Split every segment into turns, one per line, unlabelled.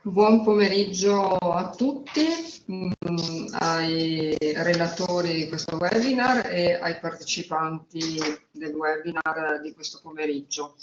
Buon pomeriggio a tutti, ai relatori di questo webinar e ai partecipanti del webinar di questo pomeriggio.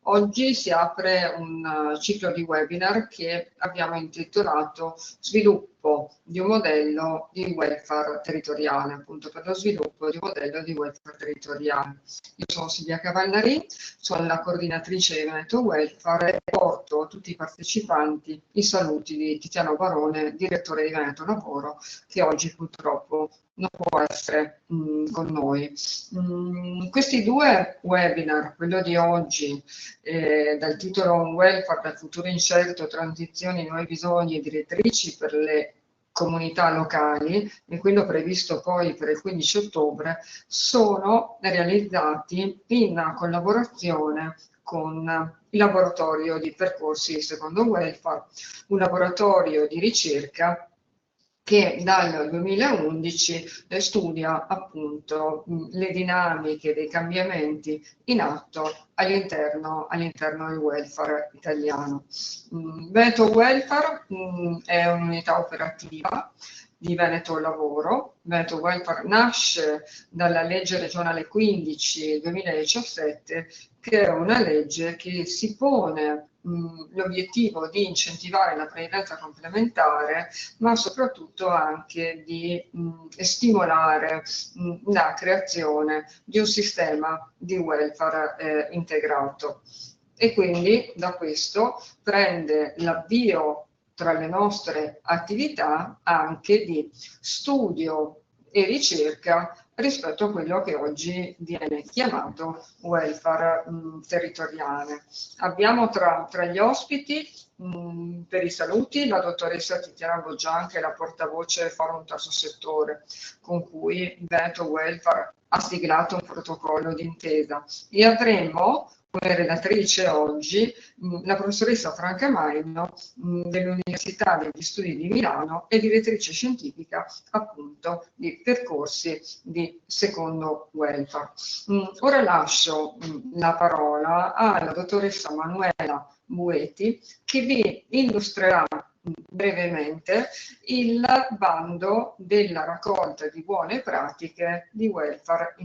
Oggi si apre un ciclo di webinar che abbiamo intitolato Sviluppo di un modello di welfare territoriale, appunto per lo sviluppo di un modello di welfare territoriale. Io sono Silvia Cavallari, sono la coordinatrice di Veneto Welfare e porto a tutti i partecipanti i saluti di Tiziano Barone, direttore di Veneto Lavoro, che oggi purtroppo non può essere con noi. Questi due webinar, quello di oggi dal titolo Un welfare dal futuro incerto, transizioni, nuovi bisogni e direttrici per le comunità locali, e quello previsto poi per il 15 ottobre, sono realizzati in collaborazione con il laboratorio di percorsi secondo welfare, un laboratorio di ricerca che dal 2011 studia appunto le dinamiche dei cambiamenti in atto all'interno del welfare italiano. Veneto Welfare è un'unità operativa di Veneto Lavoro. Veneto Welfare nasce dalla legge regionale 15 2017, che è una legge che si pone l'obiettivo di incentivare la previdenza complementare, ma soprattutto anche di stimolare la creazione di un sistema di welfare integrato. E quindi da questo prende l'avvio tra le nostre attività anche di studio e ricerca rispetto a quello che oggi viene chiamato welfare territoriale. Abbiamo tra gli ospiti per i saluti la dottoressa Tiziana Boggian, che è la portavoce Forum Terzo Settore, con cui Veneto Welfare ha siglato un protocollo d'intesa, e avremo come relatrice oggi la professoressa Franca Maino dell'Università degli Studi di Milano e direttrice scientifica appunto di percorsi di secondo welfare. Ora lascio la parola alla dottoressa Manuela Bueti, che vi illustrerà brevemente il bando della raccolta di buone pratiche di welfare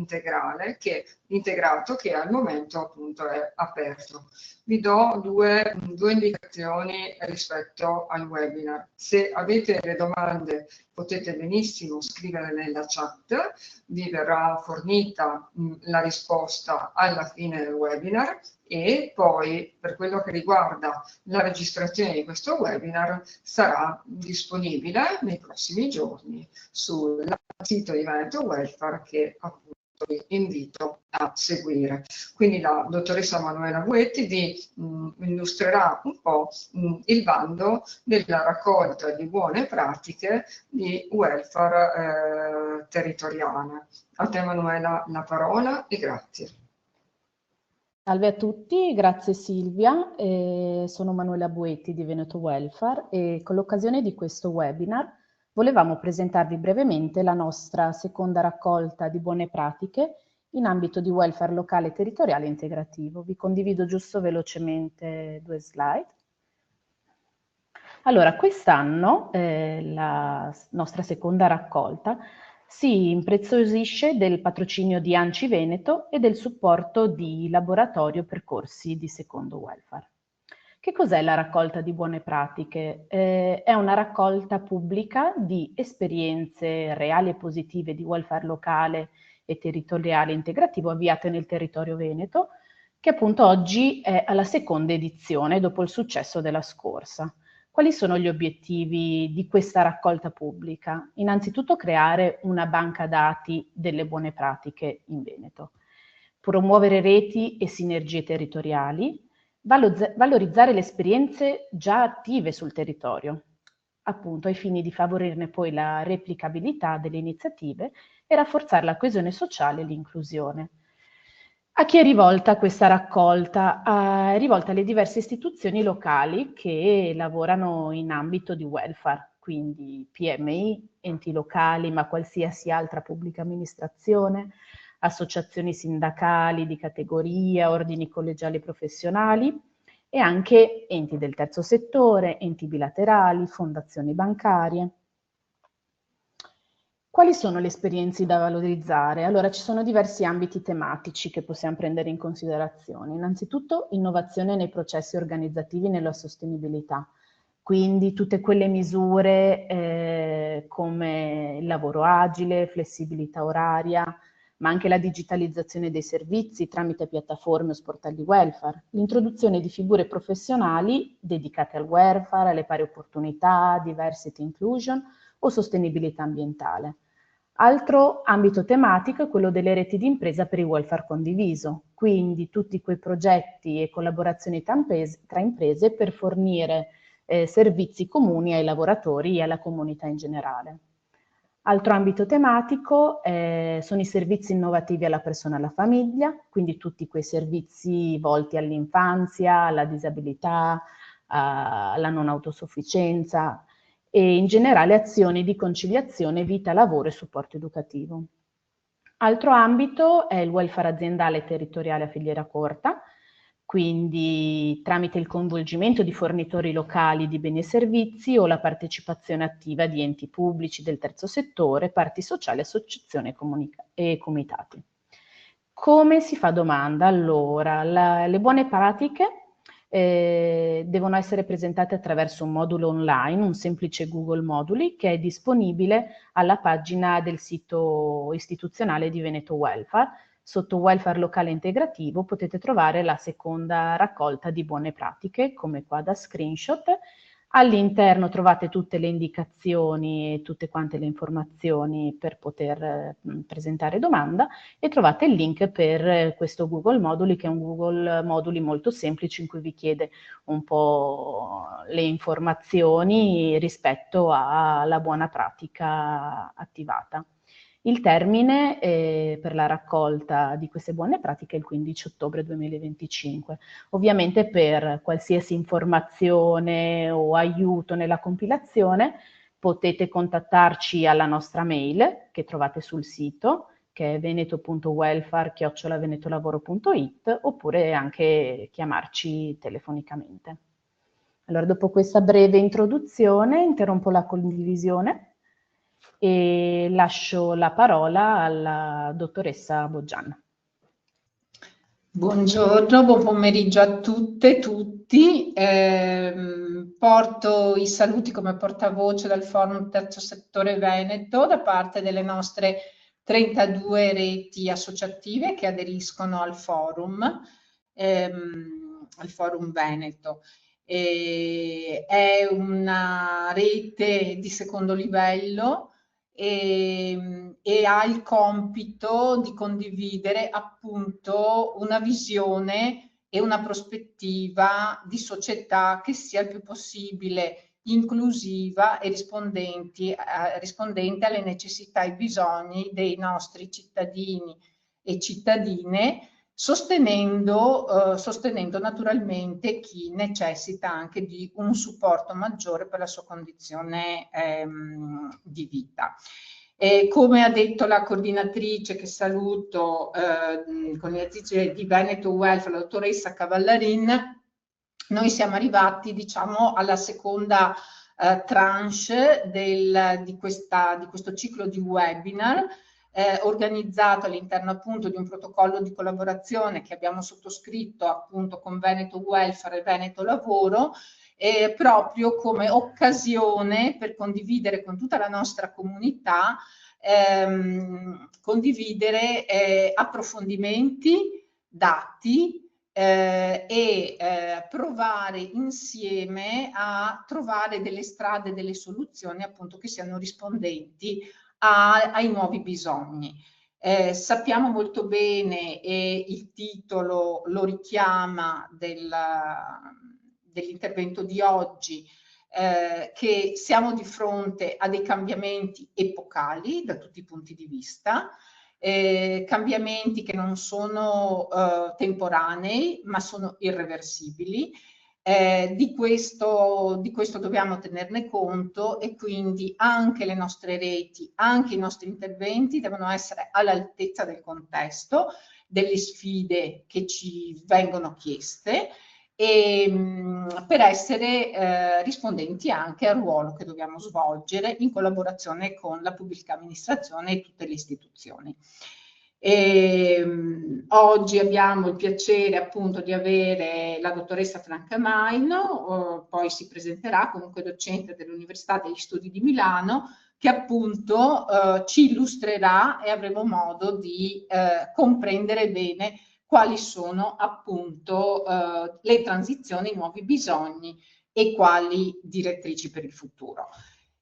integrato che al momento appunto è aperto. Vi do due indicazioni rispetto al webinar. Se avete delle domande potete benissimo scrivere nella chat, vi verrà fornita la risposta alla fine del webinar, e poi per quello che riguarda la registrazione di questo webinar sarà disponibile nei prossimi giorni sul sito di Veneto Welfare, che appunto vi invito a seguire. Quindi la dottoressa Manuela Buetti vi illustrerà un po' il bando della raccolta di buone pratiche di welfare territoriale. A te Manuela la parola e grazie.
Salve a tutti, grazie Silvia, sono Manuela Buetti di Veneto Welfare e con l'occasione di questo webinar volevamo presentarvi brevemente la nostra seconda raccolta di buone pratiche in ambito di welfare locale, territoriale e integrativo. Vi condivido giusto velocemente due slide. Allora, quest'anno la nostra seconda raccolta si impreziosisce del patrocinio di ANCI Veneto e del supporto di laboratorio percorsi di secondo welfare. Che cos'è la raccolta di buone pratiche? È una raccolta pubblica di esperienze reali e positive di welfare locale e territoriale integrativo avviate nel territorio veneto, che appunto oggi è alla seconda edizione dopo il successo della scorsa. Quali sono gli obiettivi di questa raccolta pubblica? Innanzitutto creare una banca dati delle buone pratiche in Veneto, promuovere reti e sinergie territoriali, valorizzare le esperienze già attive sul territorio, appunto ai fini di favorirne poi la replicabilità delle iniziative e rafforzare la coesione sociale e l'inclusione. A chi è rivolta questa raccolta? È rivolta alle diverse istituzioni locali che lavorano in ambito di welfare, quindi PMI, enti locali, ma qualsiasi altra pubblica amministrazione, associazioni sindacali di categoria, ordini collegiali professionali e anche enti del terzo settore, enti bilaterali, fondazioni bancarie. Quali sono le esperienze da valorizzare? Allora, ci sono diversi ambiti tematici che possiamo prendere in considerazione. Innanzitutto, innovazione nei processi organizzativi nella sostenibilità, quindi tutte quelle misure come il lavoro agile, flessibilità oraria, ma anche la digitalizzazione dei servizi tramite piattaforme o sportelli welfare, l'introduzione di figure professionali dedicate al welfare, alle pari opportunità, diversity inclusion o sostenibilità ambientale. Altro ambito tematico è quello delle reti di impresa per il welfare condiviso, quindi tutti quei progetti e collaborazioni tra imprese per fornire servizi comuni ai lavoratori e alla comunità in generale. Altro ambito tematico sono i servizi innovativi alla persona e alla famiglia, quindi tutti quei servizi volti all'infanzia, alla disabilità, alla non autosufficienza, e in generale azioni di conciliazione vita, lavoro e supporto educativo. Altro ambito è il welfare aziendale territoriale a filiera corta, quindi tramite il coinvolgimento di fornitori locali di beni e servizi o la partecipazione attiva di enti pubblici del terzo settore, parti sociali, associazioni e comitati. Come si fa domanda? Allora, le buone pratiche devono essere presentate attraverso un modulo online, un semplice Google Moduli, che è disponibile alla pagina del sito istituzionale di Veneto Welfare. Sotto Welfare Locale Integrativo potete trovare la seconda raccolta di buone pratiche, come qua da screenshot. All'interno trovate tutte le indicazioni e tutte quante le informazioni per poter presentare domanda e trovate il link per questo Google Moduli, che è un Google Moduli molto semplice in cui vi chiede un po' le informazioni rispetto alla buona pratica attivata. Il termine per la raccolta di queste buone pratiche è il 15 ottobre 2025. Ovviamente per qualsiasi informazione o aiuto nella compilazione potete contattarci alla nostra mail che trovate sul sito, che è veneto.welfare@venetolavoro.it, oppure anche chiamarci telefonicamente. Allora, dopo questa breve introduzione, interrompo la condivisione e lascio la parola alla dottoressa Boggian.
Buongiorno, buon pomeriggio a tutte e tutti. Porto i saluti come portavoce dal Forum Terzo Settore Veneto da parte delle nostre 32 reti associative che aderiscono al Forum Veneto. È una rete di secondo livello e ha il compito di condividere appunto una visione e una prospettiva di società che sia il più possibile inclusiva e rispondente alle necessità e ai bisogni dei nostri cittadini e cittadine, sostenendo naturalmente chi necessita anche di un supporto maggiore per la sua condizione di vita. Come ha detto la coordinatrice, che saluto, coordinatrice di Veneto Welfare, la dottoressa Cavallarin, noi siamo arrivati, diciamo, alla seconda tranche di questo ciclo di webinar, organizzato all'interno appunto di un protocollo di collaborazione che abbiamo sottoscritto appunto con Veneto Welfare e Veneto Lavoro, proprio come occasione per condividere con tutta la nostra comunità, condividere approfondimenti, dati, provare insieme a trovare delle strade, delle soluzioni appunto che siano rispondenti ai nuovi bisogni. Sappiamo molto bene, e il titolo lo richiama dell'intervento di oggi, che siamo di fronte a dei cambiamenti epocali da tutti i punti di vista, cambiamenti che non sono temporanei ma sono irreversibili. Di questo dobbiamo tenerne conto, e quindi anche le nostre reti, anche i nostri interventi devono essere all'altezza del contesto, delle sfide che ci vengono chieste, per essere rispondenti anche al ruolo che dobbiamo svolgere in collaborazione con la pubblica amministrazione e tutte le istituzioni. Oggi abbiamo il piacere appunto di avere la dottoressa Franca Maino, poi si presenterà, comunque docente dell'Università degli Studi di Milano, che appunto ci illustrerà e avremo modo di comprendere bene quali sono appunto le transizioni, i nuovi bisogni e quali direttrici per il futuro.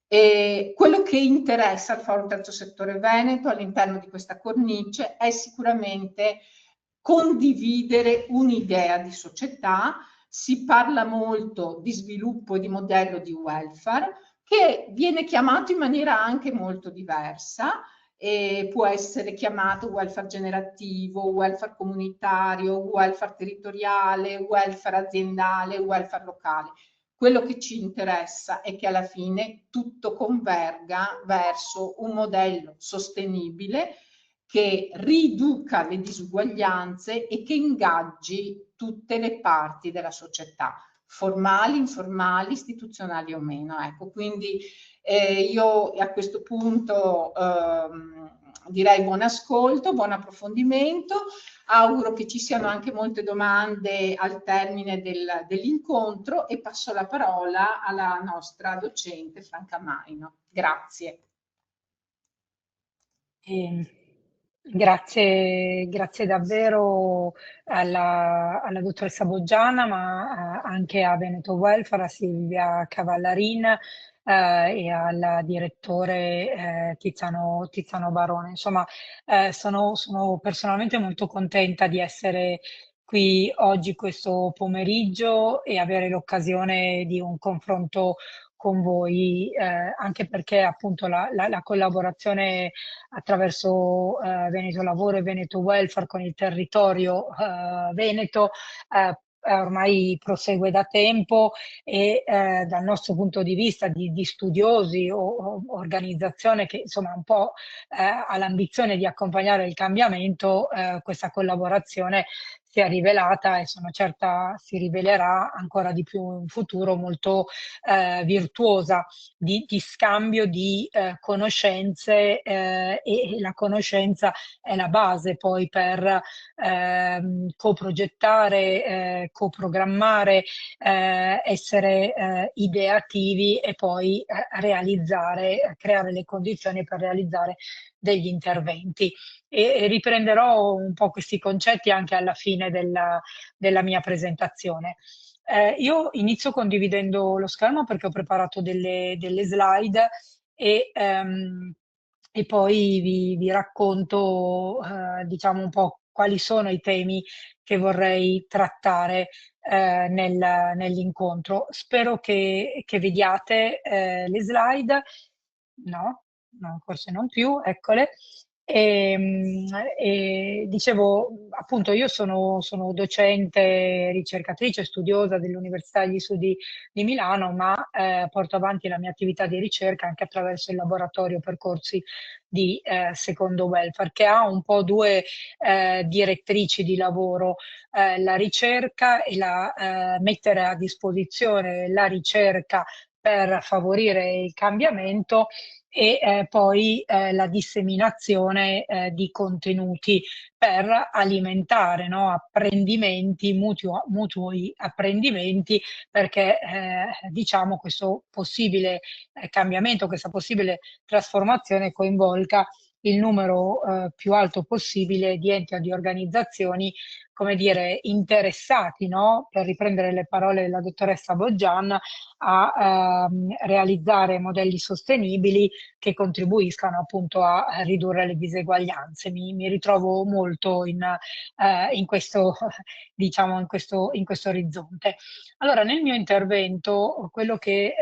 Quello che interessa al Forum Terzo Settore Veneto all'interno di questa cornice è sicuramente condividere un'idea di società. Si parla molto di sviluppo e di modello di welfare, che viene chiamato in maniera anche molto diversa. Può essere chiamato welfare generativo, welfare comunitario, welfare territoriale, welfare aziendale, welfare locale. Quello che ci interessa è che alla fine tutto converga verso un modello sostenibile che riduca le disuguaglianze e che ingaggi tutte le parti della società, formali, informali, istituzionali o meno. Ecco, quindi io a questo punto direi buon ascolto, buon approfondimento. Auguro che ci siano anche molte domande al termine dell'incontro e passo la parola alla nostra docente Franca Maino. Grazie.
Grazie davvero alla dottoressa Boggiana, ma anche a Veneto Welfare, a Silvia Cavallarin e al direttore Tiziano Barone. Insomma, sono personalmente molto contenta di essere qui oggi questo pomeriggio e avere l'occasione di un confronto con voi, anche perché appunto la collaborazione attraverso Veneto Lavoro e Veneto Welfare con il territorio veneto ormai prosegue da tempo e dal nostro punto di vista di studiosi o organizzazione che insomma un po' ha l'ambizione di accompagnare il cambiamento, questa collaborazione si è rivelata e sono certa si rivelerà ancora di più in futuro molto virtuosa di scambio di conoscenze e la conoscenza è la base poi per coprogettare, coprogrammare, essere ideativi e poi realizzare, creare le condizioni per realizzare degli interventi. E riprenderò un po' questi concetti anche alla fine della mia presentazione. Io inizio condividendo lo schermo perché ho preparato delle slide e poi vi racconto diciamo un po' quali sono i temi che vorrei trattare nell'incontro. Spero che vediate le slide. No, forse non più, eccole. Dicevo, appunto, io sono docente, ricercatrice, studiosa dell'Università degli Studi di Milano, ma porto avanti la mia attività di ricerca anche attraverso il laboratorio percorsi di Secondo Welfare, che ha un po' due direttrici di lavoro, la ricerca e la mettere a disposizione la ricerca per favorire il cambiamento e poi la disseminazione di contenuti per alimentare, no, apprendimenti, mutui apprendimenti, perché diciamo questo possibile cambiamento, questa possibile trasformazione coinvolga il numero più alto possibile di enti o di organizzazioni, come dire, interessati, no? Per riprendere le parole della dottoressa Boggian, a realizzare modelli sostenibili che contribuiscano appunto a ridurre le diseguaglianze. Mi ritrovo molto in questo, diciamo, in questo orizzonte. Allora, nel mio intervento, quello che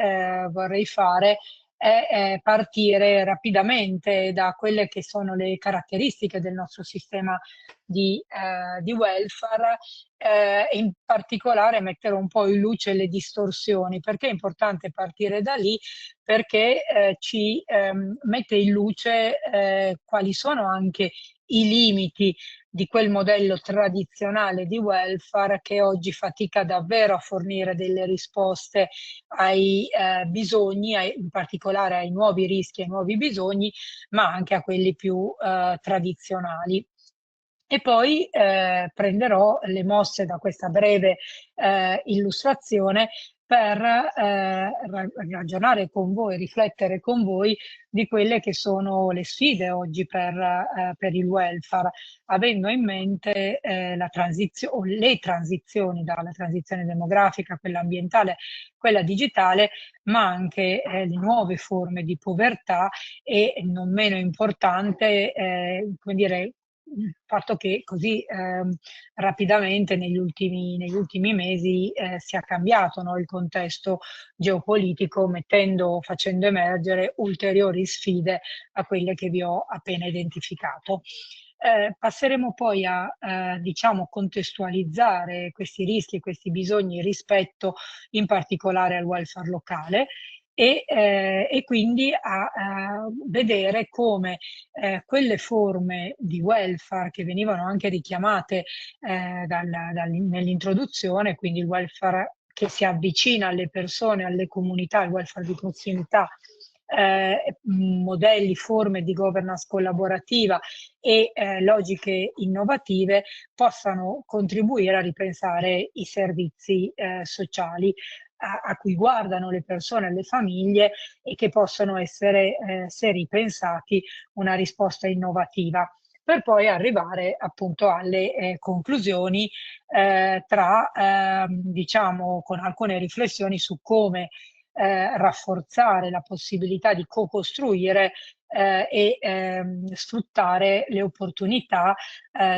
vorrei fare è partire rapidamente da quelle che sono le caratteristiche del nostro sistema di welfare e in particolare mettere un po' in luce le distorsioni. Perché è importante partire da lì? Perché ci mette in luce quali sono anche i limiti di quel modello tradizionale di welfare che oggi fatica davvero a fornire delle risposte ai bisogni, in particolare ai nuovi rischi e ai nuovi bisogni, ma anche a quelli più tradizionali. E poi prenderò le mosse da questa breve illustrazione per ragionare con voi, riflettere con voi di quelle che sono le sfide oggi per il welfare, avendo in mente le transizioni, dalla transizione demografica, quella ambientale, quella digitale, ma anche le nuove forme di povertà e non meno importante, come dire, il fatto che così rapidamente negli ultimi mesi sia cambiato, no, il contesto geopolitico, facendo emergere ulteriori sfide a quelle che vi ho appena identificato. Passeremo poi a diciamo, contestualizzare questi rischi e questi bisogni rispetto in particolare al welfare locale e quindi a vedere come quelle forme di welfare che venivano anche richiamate nell'introduzione, quindi il welfare che si avvicina alle persone, alle comunità, il welfare di prossimità, modelli, forme di governance collaborativa e logiche innovative possano contribuire a ripensare i servizi sociali a cui guardano le persone e le famiglie e che possono essere, se ripensati, una risposta innovativa, per poi arrivare appunto alle conclusioni diciamo, con alcune riflessioni su come rafforzare la possibilità di co-costruire sfruttare le opportunità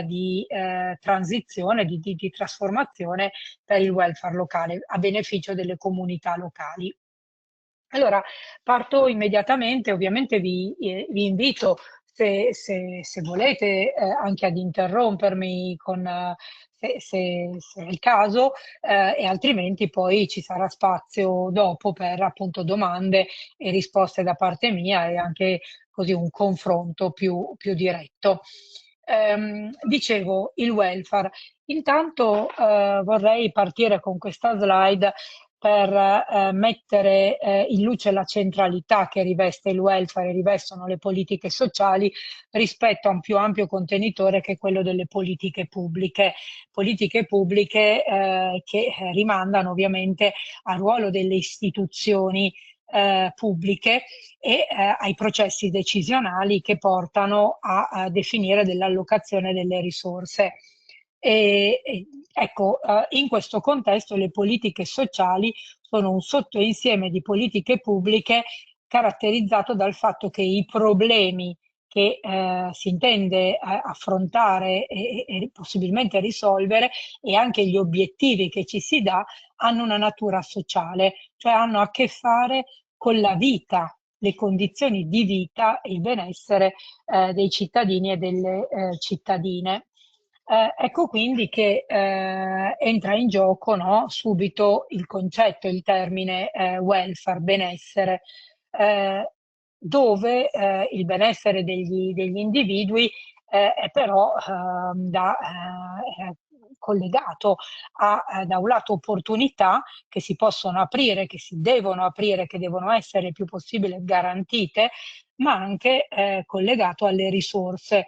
di transizione, di trasformazione per il welfare locale a beneficio delle comunità locali. Allora, parto immediatamente, ovviamente vi invito, se volete, anche ad interrompermi se è il caso, e altrimenti poi ci sarà spazio dopo per appunto domande e risposte da parte mia e anche così un confronto più diretto. Dicevo, il welfare. Intanto vorrei partire con questa slide per mettere in luce la centralità che riveste il welfare e rivestono le politiche sociali rispetto a un più ampio contenitore che è quello delle politiche pubbliche che rimandano ovviamente al ruolo delle istituzioni pubbliche e ai processi decisionali che portano a definire dell'allocazione delle risorse. Ecco, in questo contesto le politiche sociali sono un sottoinsieme di politiche pubbliche caratterizzato dal fatto che i problemi che si intende affrontare e possibilmente risolvere e anche gli obiettivi che ci si dà hanno una natura sociale, cioè hanno a che fare con la vita, le condizioni di vita e il benessere dei cittadini e delle cittadine. Ecco quindi che entra in gioco, no, subito il concetto, il termine welfare, benessere, dove il benessere degli individui è però collegato a da un lato opportunità che si possono aprire, che si devono aprire, che devono essere il più possibile garantite, ma anche collegato alle risorse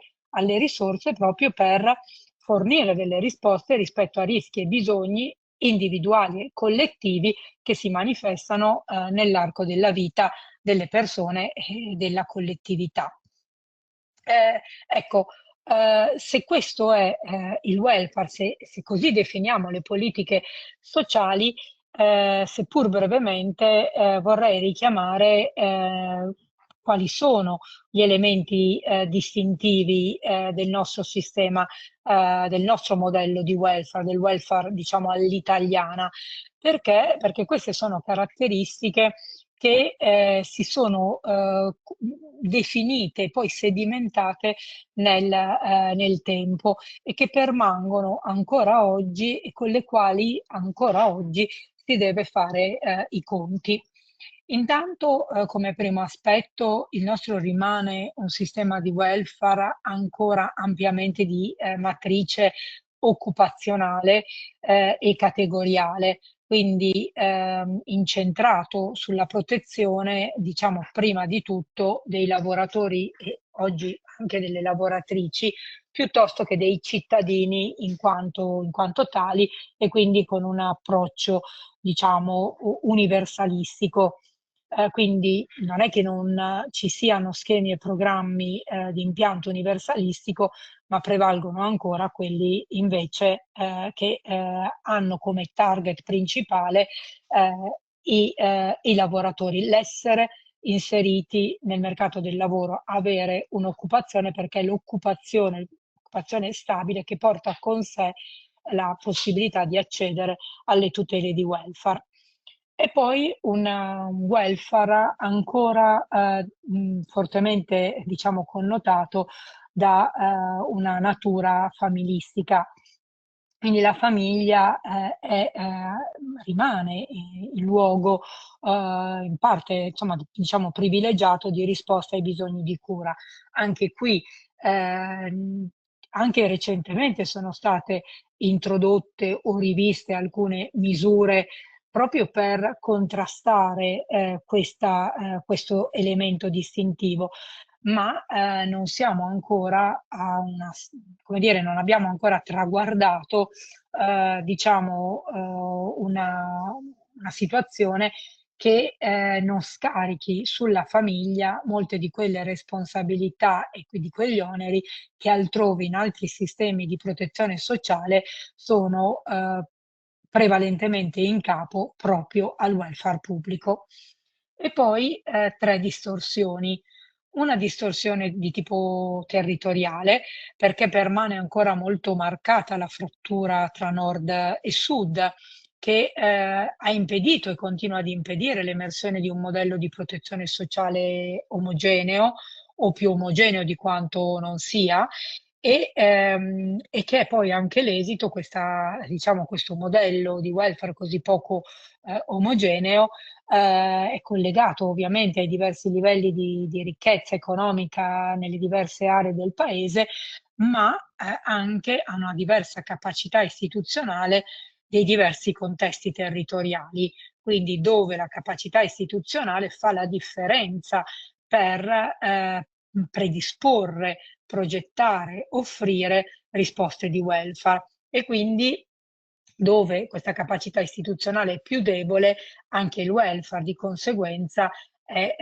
proprio per fornire delle risposte rispetto a rischi e bisogni individuali e collettivi che si manifestano nell'arco della vita delle persone e della collettività. Ecco, se questo è il welfare, se così definiamo le politiche sociali, seppur brevemente vorrei richiamare quali sono gli elementi distintivi del nostro sistema, del nostro modello di welfare, del welfare diciamo all'italiana. Perché? Perché queste sono caratteristiche che si sono definite e poi sedimentate nel tempo e che permangono ancora oggi e con le quali ancora oggi si deve fare i conti. Intanto, come primo aspetto, il nostro rimane un sistema di welfare ancora ampiamente di matrice occupazionale e categoriale, quindi incentrato sulla protezione, diciamo, prima di tutto dei lavoratori e oggi anche delle lavoratrici, piuttosto che dei cittadini in quanto tali, e quindi con un approccio, diciamo, universalistico. Quindi non è che non ci siano schemi e programmi di impianto universalistico, ma prevalgono ancora quelli invece che hanno come target principale i lavoratori, l'essere inseriti nel mercato del lavoro, avere un'occupazione, perché l'occupazione è stabile, che porta con sé la possibilità di accedere alle tutele di welfare. E poi un welfare ancora fortemente, diciamo, connotato da una natura familistica. Quindi la famiglia rimane il luogo in parte, insomma, diciamo, privilegiato di risposta ai bisogni di cura. Anche qui, anche recentemente sono state introdotte o riviste alcune misure proprio per contrastare questo elemento distintivo, ma non siamo ancora come dire, non abbiamo ancora traguardato, diciamo, una situazione che non scarichi sulla famiglia molte di quelle responsabilità e di quegli oneri che altrove in altri sistemi di protezione sociale sono prevalentemente in capo proprio al welfare pubblico. E poi tre distorsioni. Una distorsione di tipo territoriale, perché permane ancora molto marcata la frattura tra nord e sud, che ha impedito e continua ad impedire l'emersione di un modello di protezione sociale omogeneo o più omogeneo di quanto non sia, e che è poi anche l'esito, diciamo, questo modello di welfare così poco omogeneo è collegato ovviamente ai diversi livelli di ricchezza economica nelle diverse aree del paese, ma anche a una diversa capacità istituzionale dei diversi contesti territoriali, quindi dove la capacità istituzionale fa la differenza per predisporre, progettare, offrire risposte di welfare, e quindi dove questa capacità istituzionale è più debole, anche il welfare di conseguenza è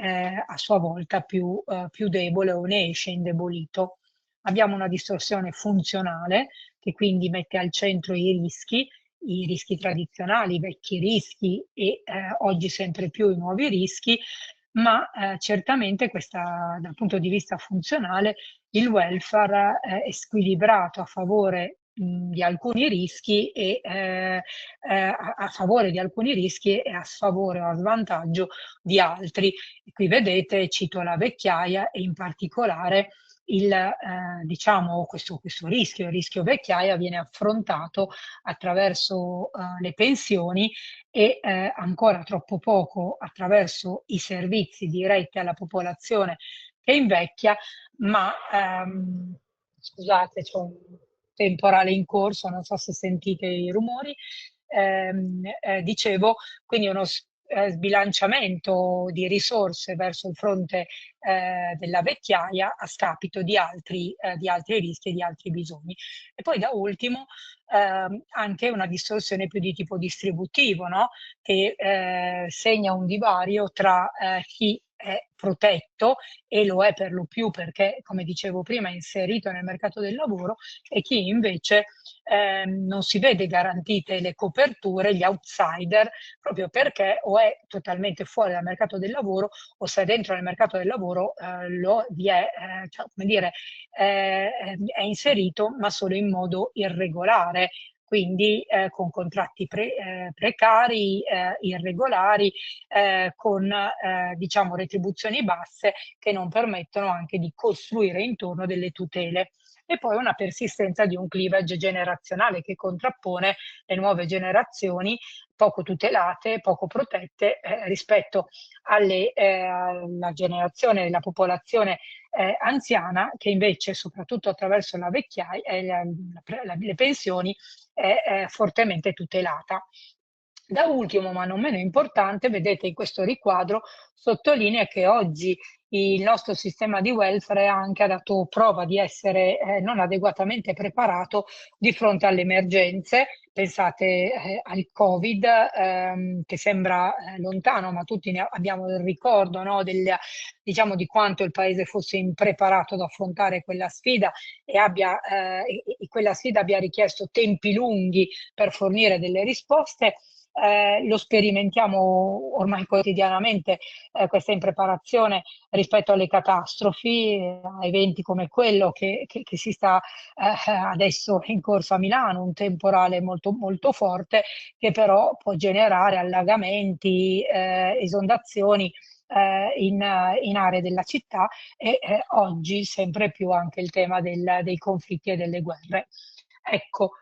a sua volta più debole o ne esce indebolito. Abbiamo una distorsione funzionale che quindi mette al centro i rischi tradizionali, i vecchi rischi e oggi sempre più i nuovi rischi, ma certamente dal punto di vista funzionale il welfare è squilibrato a favore di alcuni rischi e a favore di alcuni rischi e a sfavore o a svantaggio di altri. E qui vedete, cito la vecchiaia e in particolare diciamo, questo rischio, il rischio vecchiaia viene affrontato attraverso le pensioni e ancora troppo poco attraverso i servizi diretti alla popolazione che invecchia, ma scusate, c'è un temporale in corso, non so se sentite i rumori. Dicevo, quindi uno sbilanciamento di risorse verso il fronte della vecchiaia a scapito di altri rischi e di altri bisogni. E poi da ultimo anche una distorsione più di tipo distributivo, no? Che segna un divario tra chi è protetto, e lo è per lo più perché, come dicevo prima, è inserito nel mercato del lavoro, e chi invece non si vede garantite le coperture, gli outsider, proprio perché o è totalmente fuori dal mercato del lavoro o se è dentro nel mercato del lavoro cioè, come dire, è inserito ma solo in modo irregolare, quindi con contratti precari, irregolari, con diciamo retribuzioni basse che non permettono anche di costruire intorno delle tutele. e poi una persistenza di un cleavage generazionale che contrappone le nuove generazioni poco tutelate, poco protette rispetto alla generazione della popolazione anziana, che invece, soprattutto attraverso la vecchiaia, le pensioni, è fortemente tutelata. Da ultimo, ma non meno importante, vedete in questo riquadro, sottolinea che oggi il nostro sistema di welfare ha anche dato prova di essere non adeguatamente preparato di fronte alle emergenze. Pensate al Covid, che sembra lontano, ma tutti ne abbiamo il ricordo, no, diciamo, di quanto il Paese fosse impreparato ad affrontare quella sfida e quella sfida abbia richiesto tempi lunghi per fornire delle risposte. Lo sperimentiamo ormai quotidianamente, questa impreparazione rispetto alle catastrofi, a eventi come quello che si sta adesso in corso a Milano, un temporale molto, molto forte che però può generare allagamenti, esondazioni in aree della città e oggi sempre più anche il tema dei conflitti e delle guerre. Ecco,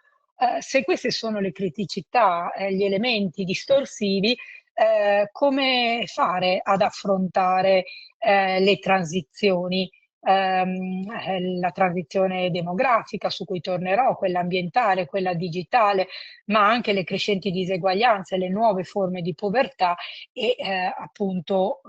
se queste sono le criticità, gli elementi distorsivi, come fare ad affrontare le transizioni? La transizione demografica, su cui tornerò, quella ambientale, quella digitale, ma anche le crescenti diseguaglianze, le nuove forme di povertà e appunto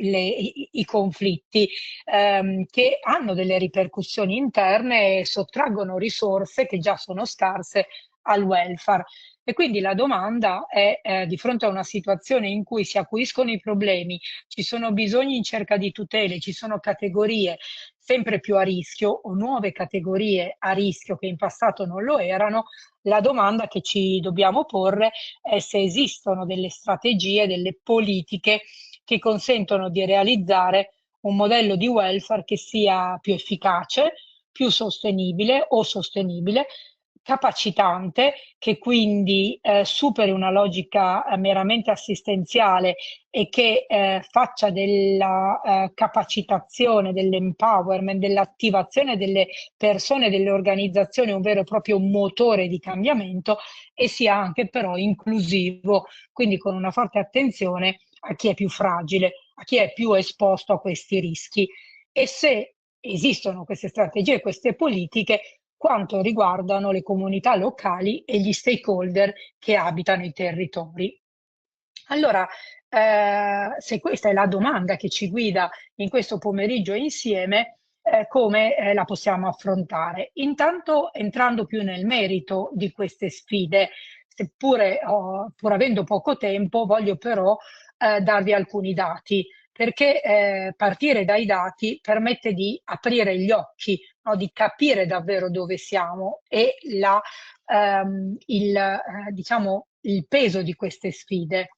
i conflitti che hanno delle ripercussioni interne e sottraggono risorse che già sono scarse al welfare. E quindi la domanda è, di fronte a una situazione in cui si acuiscono i problemi, ci sono bisogni in cerca di tutele, ci sono categorie sempre più a rischio o nuove categorie a rischio che in passato non lo erano, la domanda che ci dobbiamo porre è se esistono delle strategie, delle politiche che consentono di realizzare un modello di welfare che sia più efficace, più sostenibile o sostenibile, capacitante, che quindi superi una logica meramente assistenziale e che faccia della capacitazione, dell'empowerment, dell'attivazione delle persone, delle organizzazioni un vero e proprio motore di cambiamento e sia anche però inclusivo, quindi con una forte attenzione a chi è più fragile, a chi è più esposto a questi rischi. E se esistono queste strategie, queste politiche, quanto riguardano le comunità locali e gli stakeholder che abitano i territori. Allora, se questa è la domanda che ci guida in questo pomeriggio insieme, come la possiamo affrontare? Intanto entrando più nel merito di queste sfide, seppure pur avendo poco tempo, voglio però darvi alcuni dati, perché partire dai dati permette di aprire gli occhi, no? Di capire davvero dove siamo e diciamo, il peso di queste sfide.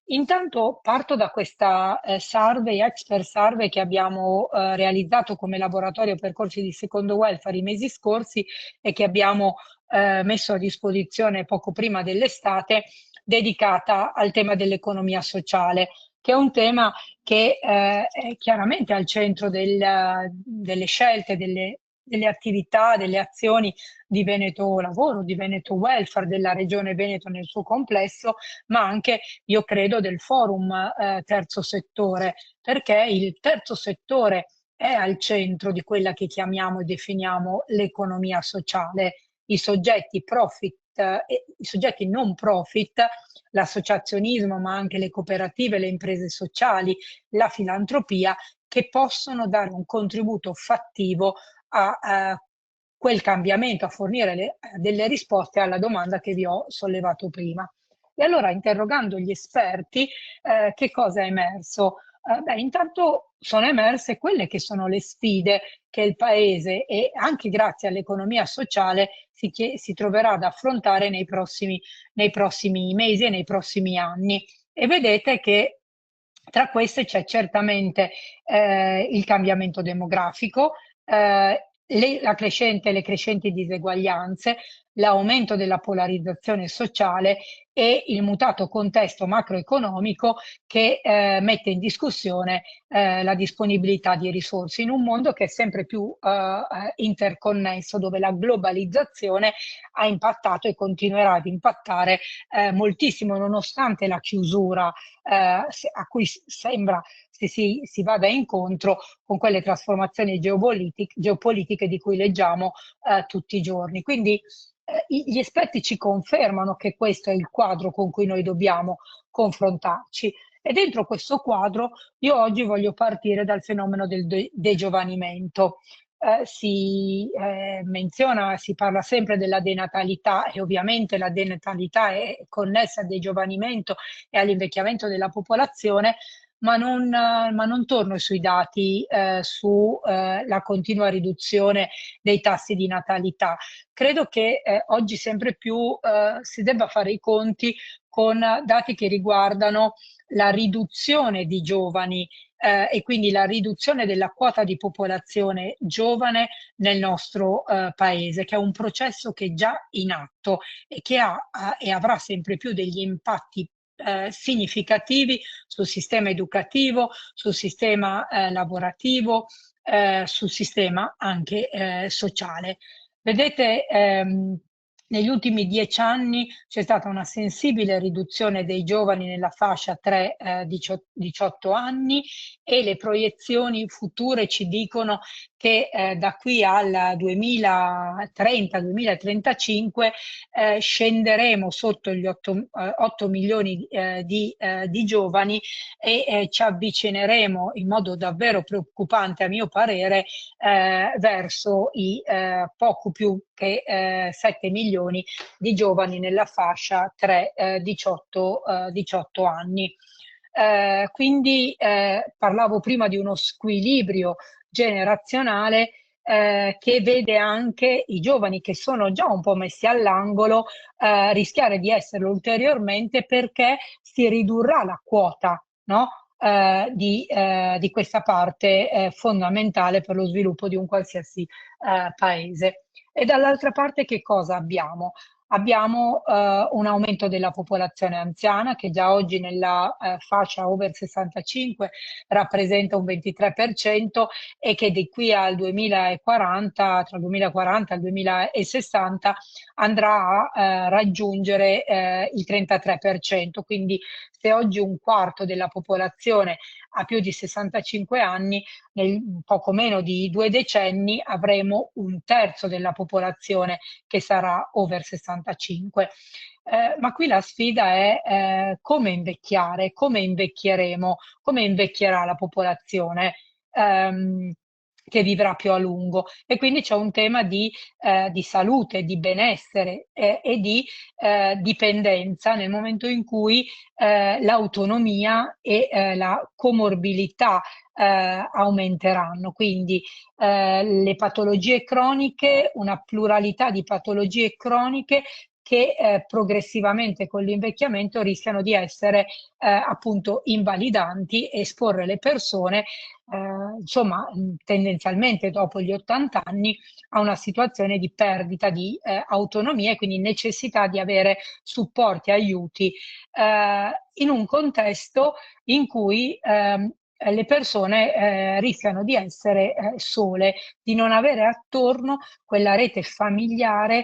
Intanto parto da questa expert survey che abbiamo realizzato come laboratorio percorsi di secondo welfare i mesi scorsi e che abbiamo messo a disposizione poco prima dell'estate, dedicata al tema dell'economia sociale, che è un tema che è chiaramente al centro delle scelte, delle attività, delle azioni di Veneto Lavoro, di Veneto Welfare, della Regione Veneto nel suo complesso, ma anche, io credo, del forum terzo settore, perché il terzo settore è al centro di quella che chiamiamo e definiamo l'economia sociale. I soggetti profit e i soggetti non profit, l'associazionismo, ma anche le cooperative, le imprese sociali, la filantropia, che possono dare un contributo fattivo a quel cambiamento, a fornire delle risposte alla domanda che vi ho sollevato prima. E allora, interrogando gli esperti, che cosa è emerso? Intanto sono emerse quelle che sono le sfide che il Paese e anche grazie all'economia sociale si troverà ad affrontare nei prossimi mesi e nei prossimi anni. E vedete che tra queste c'è certamente il cambiamento demografico, le crescenti diseguaglianze, l'aumento della polarizzazione sociale e il mutato contesto macroeconomico che mette in discussione la disponibilità di risorse in un mondo che è sempre più interconnesso, dove la globalizzazione ha impattato e continuerà ad impattare moltissimo, nonostante la chiusura a cui sembra si vada incontro con quelle trasformazioni geopolitiche di cui leggiamo tutti i giorni. Quindi gli esperti ci confermano che questo è il quadro con cui noi dobbiamo confrontarci. E dentro questo quadro io oggi voglio partire dal fenomeno del degiovanimento. Si menziona, si parla sempre della denatalità e ovviamente la denatalità è connessa al degiovanimento e all'invecchiamento della popolazione, ma non torno sui dati sulla continua riduzione dei tassi di natalità. Credo che oggi sempre più si debba fare i conti con dati che riguardano la riduzione di giovani e quindi la riduzione della quota di popolazione giovane nel nostro paese, che è un processo che è già in atto e che ha e avrà sempre più degli impatti significativi sul sistema educativo, sul sistema lavorativo, sul sistema anche sociale. Vedete, negli ultimi 10 anni c'è stata una sensibile riduzione dei giovani nella fascia 3-18 anni e le proiezioni future ci dicono che da qui al 2030-2035 scenderemo sotto gli 8 milioni di giovani e ci avvicineremo in modo davvero preoccupante, a mio parere, verso i poco più che 7 milioni di giovani nella fascia 3-18 anni. Quindi parlavo prima di uno squilibrio generazionale che vede anche i giovani che sono già un po' messi all'angolo rischiare di esserlo ulteriormente, perché si ridurrà la quota, no? Di questa parte fondamentale per lo sviluppo di un qualsiasi paese. E dall'altra parte che cosa abbiamo? Abbiamo un aumento della popolazione anziana che già oggi nella fascia over 65 rappresenta un 23% e che di qui al 2040, tra il 2040 e il 2060, andrà a raggiungere il 33%. Quindi se oggi un quarto della popolazione ha più di 65 anni, nel poco meno di 2 decenni avremo un terzo della popolazione che sarà over 65. Ma qui la sfida è come invecchiare, come invecchieremo, come invecchierà la popolazione che vivrà più a lungo. E quindi c'è un tema di salute, di benessere e di dipendenza nel momento in cui l'autonomia e la comorbilità aumenteranno. Quindi le patologie croniche, una pluralità di patologie croniche che progressivamente con l'invecchiamento rischiano di essere appunto invalidanti e esporre le persone insomma tendenzialmente dopo gli 80 anni a una situazione di perdita di autonomia e quindi necessità di avere supporti e aiuti in un contesto in cui le persone rischiano di essere sole, di non avere attorno quella rete familiare,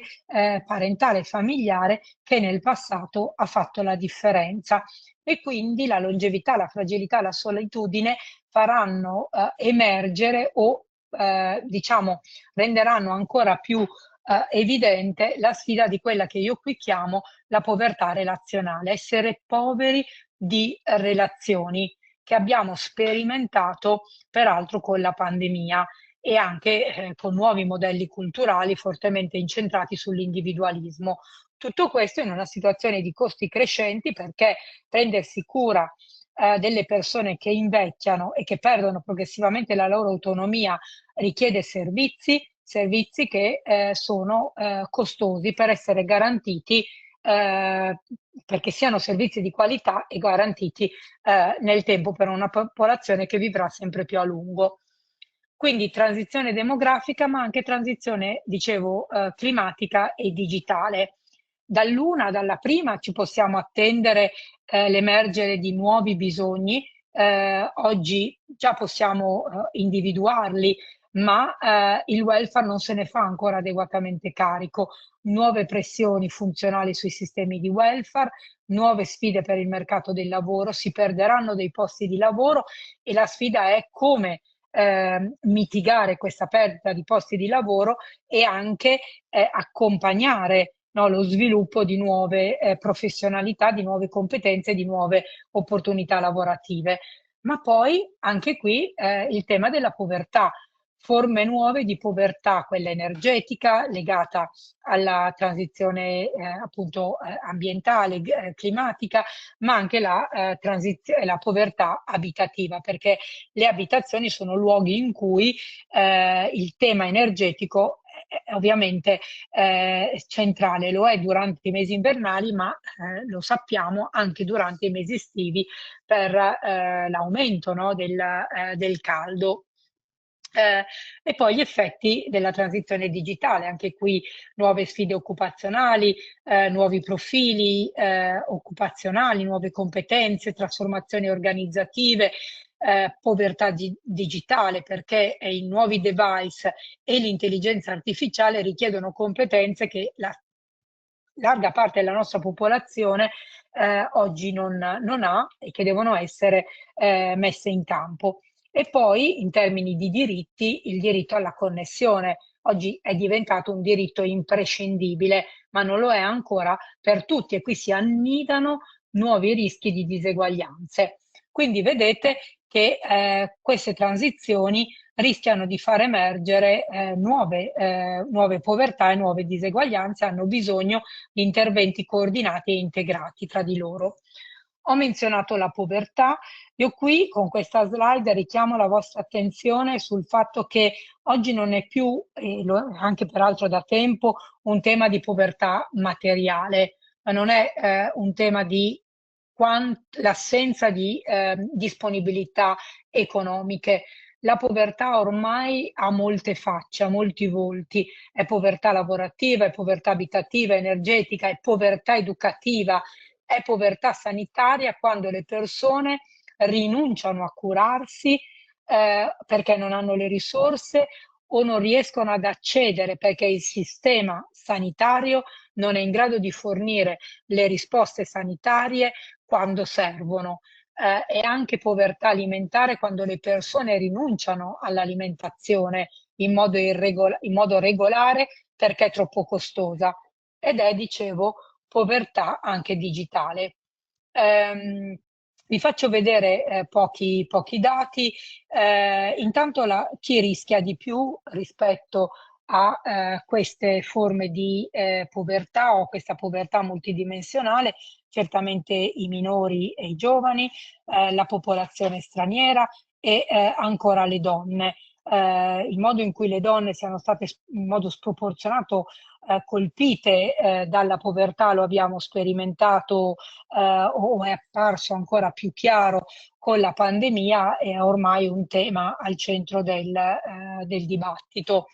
parentale familiare che nel passato ha fatto la differenza. E quindi la longevità, la fragilità, la solitudine faranno emergere o diciamo renderanno ancora più evidente la sfida di quella che io qui chiamo la povertà relazionale, essere poveri di relazioni, che abbiamo sperimentato peraltro con la pandemia e anche con nuovi modelli culturali fortemente incentrati sull'individualismo. Tutto questo in una situazione di costi crescenti, perché prendersi cura delle persone che invecchiano e che perdono progressivamente la loro autonomia richiede servizi che sono costosi per essere garantiti perché siano servizi di qualità e garantiti nel tempo per una popolazione che vivrà sempre più a lungo. Quindi transizione demografica, ma anche transizione, dicevo, climatica e digitale. Dalla prima ci possiamo attendere l'emergere di nuovi bisogni. Oggi già possiamo individuarli, ma il welfare non se ne fa ancora adeguatamente carico. Nuove pressioni funzionali sui sistemi di welfare, nuove sfide per il mercato del lavoro, si perderanno dei posti di lavoro e la sfida è come mitigare questa perdita di posti di lavoro e anche accompagnare, no, lo sviluppo di nuove professionalità, di nuove competenze, di nuove opportunità lavorative. Ma poi anche qui il tema della povertà, forme nuove di povertà, quella energetica legata alla transizione appunto ambientale, climatica, ma anche la povertà abitativa, perché le abitazioni sono luoghi in cui il tema energetico ovviamente centrale, lo è durante i mesi invernali, ma lo sappiamo anche durante i mesi estivi per l'aumento, no, del caldo. E poi gli effetti della transizione digitale, anche qui nuove sfide occupazionali, nuovi profili occupazionali, nuove competenze, trasformazioni organizzative, povertà digitale, perché i nuovi device e l'intelligenza artificiale richiedono competenze che la larga parte della nostra popolazione oggi non ha e che devono essere messe in campo. E poi, in termini di diritti, il diritto alla connessione. Oggi è diventato un diritto imprescindibile, ma non lo è ancora per tutti e qui si annidano nuovi rischi di diseguaglianze. Quindi vedete che queste transizioni rischiano di far emergere nuove povertà e nuove diseguaglianze, hanno bisogno di interventi coordinati e integrati tra di loro. Ho menzionato la povertà, io qui con questa slide richiamo la vostra attenzione sul fatto che oggi non è più, anche peraltro da tempo, un tema di povertà materiale, ma non è un tema di l'assenza di disponibilità economiche. La povertà ormai ha molte facce, ha molti volti, è povertà lavorativa, è povertà abitativa, energetica, è povertà educativa, è povertà sanitaria quando le persone rinunciano a curarsi perché non hanno le risorse o non riescono ad accedere perché il sistema sanitario non è in grado di fornire le risposte sanitarie quando servono. E anche povertà alimentare quando le persone rinunciano all'alimentazione in modo regolare perché è troppo costosa. Ed è, dicevo, povertà anche digitale. Vi faccio vedere pochi dati. Intanto chi rischia di più rispetto a queste forme di povertà o questa povertà multidimensionale, certamente i minori e i giovani, la popolazione straniera e ancora le donne. Il modo in cui le donne siano state in modo sproporzionato colpite dalla povertà lo abbiamo sperimentato o è apparso ancora più chiaro con la pandemia, è ormai un tema al centro del dibattito.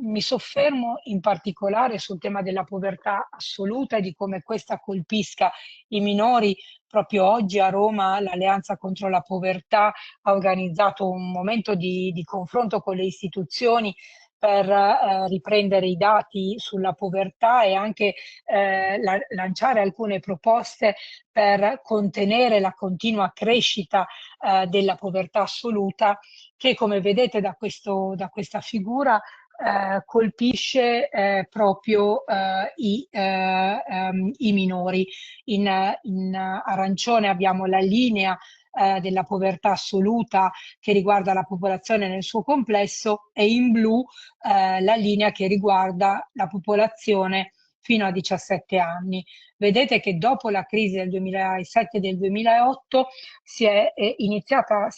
Mi soffermo in particolare sul tema della povertà assoluta e di come questa colpisca i minori. Proprio oggi a Roma l'Alleanza contro la povertà ha organizzato un momento di confronto con le istituzioni per riprendere i dati sulla povertà e anche lanciare alcune proposte per contenere la continua crescita della povertà assoluta che, come vedete da questa figura, colpisce proprio i minori. In arancione abbiamo la linea della povertà assoluta che riguarda la popolazione nel suo complesso e in blu la linea che riguarda la popolazione fino a 17 anni. Vedete che dopo la crisi del 2007 e del 2008 si è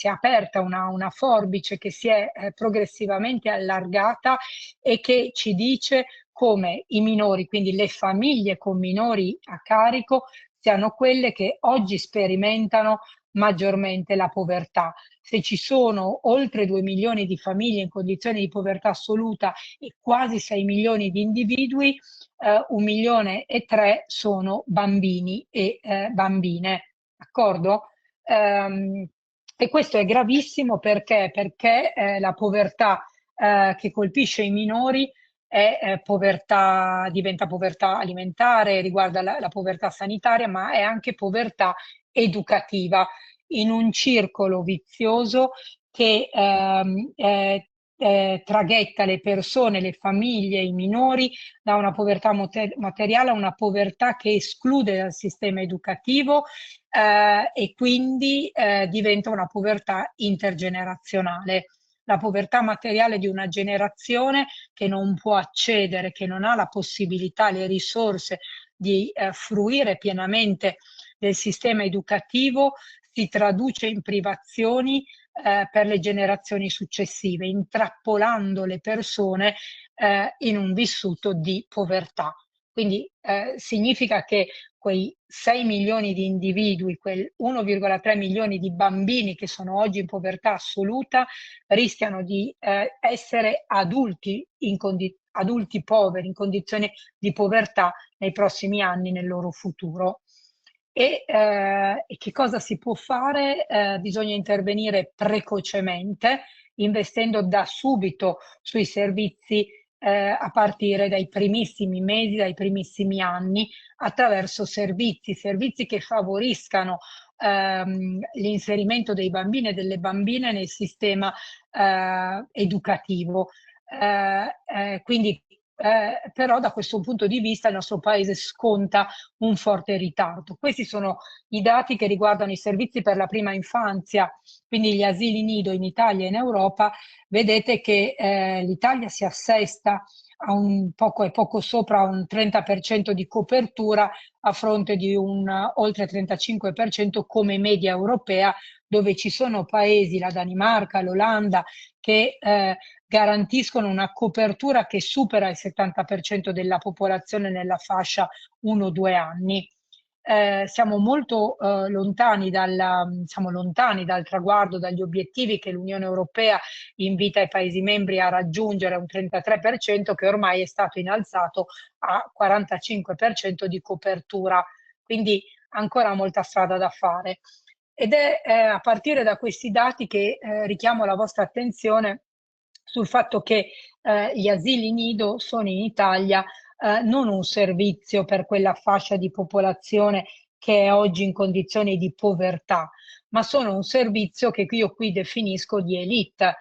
aperta una forbice che si è progressivamente allargata e che ci dice come i minori, quindi le famiglie con minori a carico, siano quelle che oggi sperimentano maggiormente la povertà. Se ci sono oltre 2 milioni di famiglie in condizioni di povertà assoluta e quasi 6 milioni di individui, 1 milione e 3 sono bambini e bambine, d'accordo? E questo è gravissimo perché la povertà che colpisce i minori diventa povertà alimentare, riguarda la povertà sanitaria, ma è anche povertà educativa, in un circolo vizioso che traghetta le persone, le famiglie, i minori da una povertà materiale a una povertà che esclude dal sistema educativo e quindi diventa una povertà intergenerazionale. La povertà materiale di una generazione che non può accedere, che non ha la possibilità, le risorse di fruire pienamente del sistema educativo, si traduce in privazioni per le generazioni successive, intrappolando le persone in un vissuto di povertà. Quindi significa che quei 6 milioni di individui, quel 1,3 milioni di bambini che sono oggi in povertà assoluta, rischiano di essere adulti poveri, in condizioni di povertà nei prossimi anni, nel loro futuro. E che cosa si può fare? Bisogna intervenire precocemente, investendo da subito sui servizi a partire dai primissimi mesi, dai primissimi anni, attraverso servizi che favoriscano l'inserimento dei bambini e delle bambine nel sistema educativo. Quindi però da questo punto di vista il nostro paese sconta un forte ritardo. Questi sono i dati che riguardano i servizi per la prima infanzia, quindi gli asili nido in Italia e in Europa. Vedete che l'Italia si assesta a poco sopra un 30% di copertura a fronte di un oltre 35% come media europea, dove ci sono paesi, la Danimarca, l'Olanda, che garantiscono una copertura che supera il 70% della popolazione nella fascia 1-2 anni. Siamo molto lontani dal traguardo, dagli obiettivi che l'Unione Europea invita i Paesi membri a raggiungere, un 33% che ormai è stato innalzato a 45% di copertura, quindi ancora molta strada da fare. Ed è a partire da questi dati che richiamo la vostra attenzione sul fatto che gli asili nido sono in Italia non un servizio per quella fascia di popolazione che è oggi in condizioni di povertà, ma sono un servizio che io qui definisco di elite.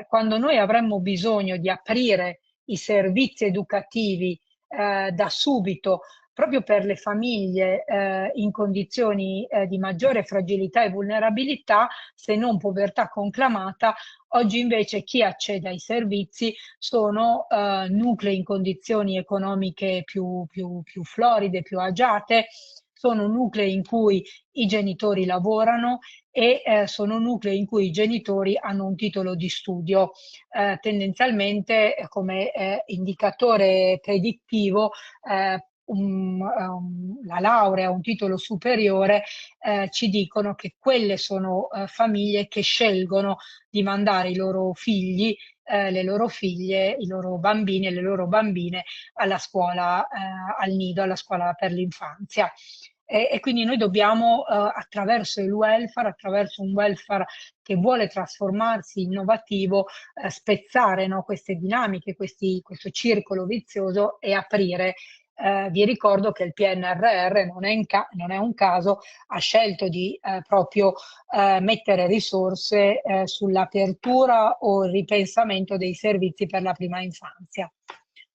Quando noi avremmo bisogno di aprire i servizi educativi da subito, proprio per le famiglie in condizioni di maggiore fragilità e vulnerabilità, se non povertà conclamata, oggi invece chi accede ai servizi sono nuclei in condizioni economiche più floride, più agiate, sono nuclei in cui i genitori lavorano e sono nuclei in cui i genitori hanno un titolo di studio. Tendenzialmente come indicatore predittivo la laurea, un titolo superiore, ci dicono che quelle sono famiglie che scelgono di mandare i loro figli, le loro figlie, i loro bambini e le loro bambine alla scuola, al nido, alla scuola per l'infanzia. E quindi noi dobbiamo, attraverso il welfare, attraverso un welfare che vuole trasformarsi innovativo, spezzare, no, queste dinamiche, questo circolo vizioso e aprire. Vi ricordo che il PNRR non è un caso, ha scelto di proprio mettere risorse sull'apertura o il ripensamento dei servizi per la prima infanzia.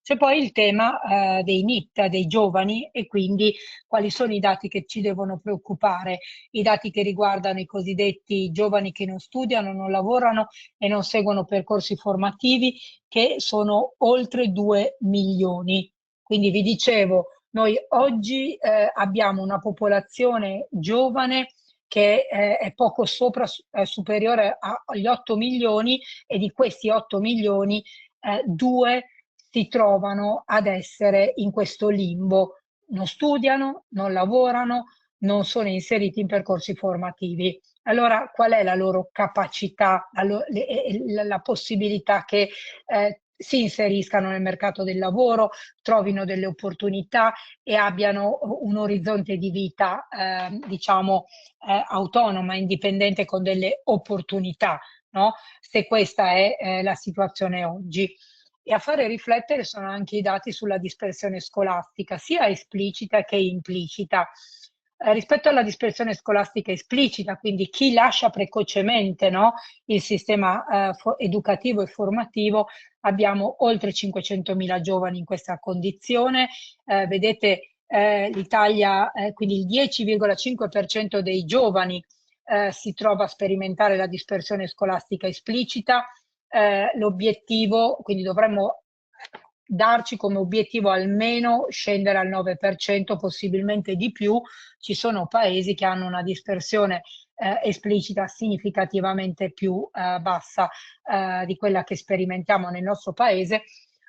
C'è poi il tema dei NEET, dei giovani, e quindi quali sono i dati che ci devono preoccupare, i dati che riguardano i cosiddetti giovani che non studiano, non lavorano e non seguono percorsi formativi, che sono oltre 2 milioni. Quindi vi dicevo, noi oggi abbiamo una popolazione giovane che è poco superiore agli 8 milioni, e di questi 8 milioni 2 si trovano ad essere in questo limbo. Non studiano, non lavorano, non sono inseriti in percorsi formativi. Allora, qual è la loro capacità, la possibilità che si inseriscano nel mercato del lavoro, trovino delle opportunità e abbiano un orizzonte di vita, diciamo, autonoma, indipendente, con delle opportunità, no? Se questa è la situazione oggi. E a fare riflettere sono anche i dati sulla dispersione scolastica, sia esplicita che implicita. Rispetto alla dispersione scolastica esplicita, quindi chi lascia precocemente, no, il sistema educativo e formativo, abbiamo oltre 500.000 giovani in questa condizione. Vedete, l'Italia, quindi il 10,5% dei giovani si trova a sperimentare la dispersione scolastica esplicita. L'obiettivo, quindi dovremmo darci come obiettivo almeno scendere al 9%, possibilmente di più. Ci sono paesi che hanno una dispersione esplicita significativamente più bassa di quella che sperimentiamo nel nostro paese.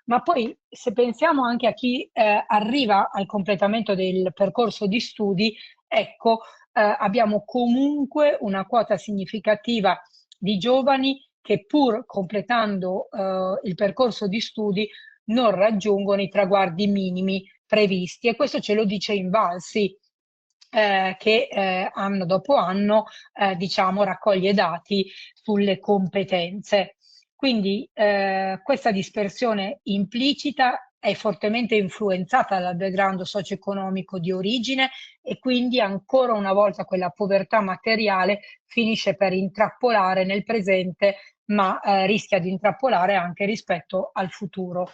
Ma poi, se pensiamo anche a chi arriva al completamento del percorso di studi, ecco, abbiamo comunque una quota significativa di giovani che, pur completando il percorso di studi, non raggiungono i traguardi minimi previsti, e questo ce lo dice Invalsi, che anno dopo anno diciamo, raccoglie dati sulle competenze. Quindi questa dispersione implicita è fortemente influenzata dal background socio-economico di origine, e quindi ancora una volta quella povertà materiale finisce per intrappolare nel presente, ma rischia di intrappolare anche rispetto al futuro.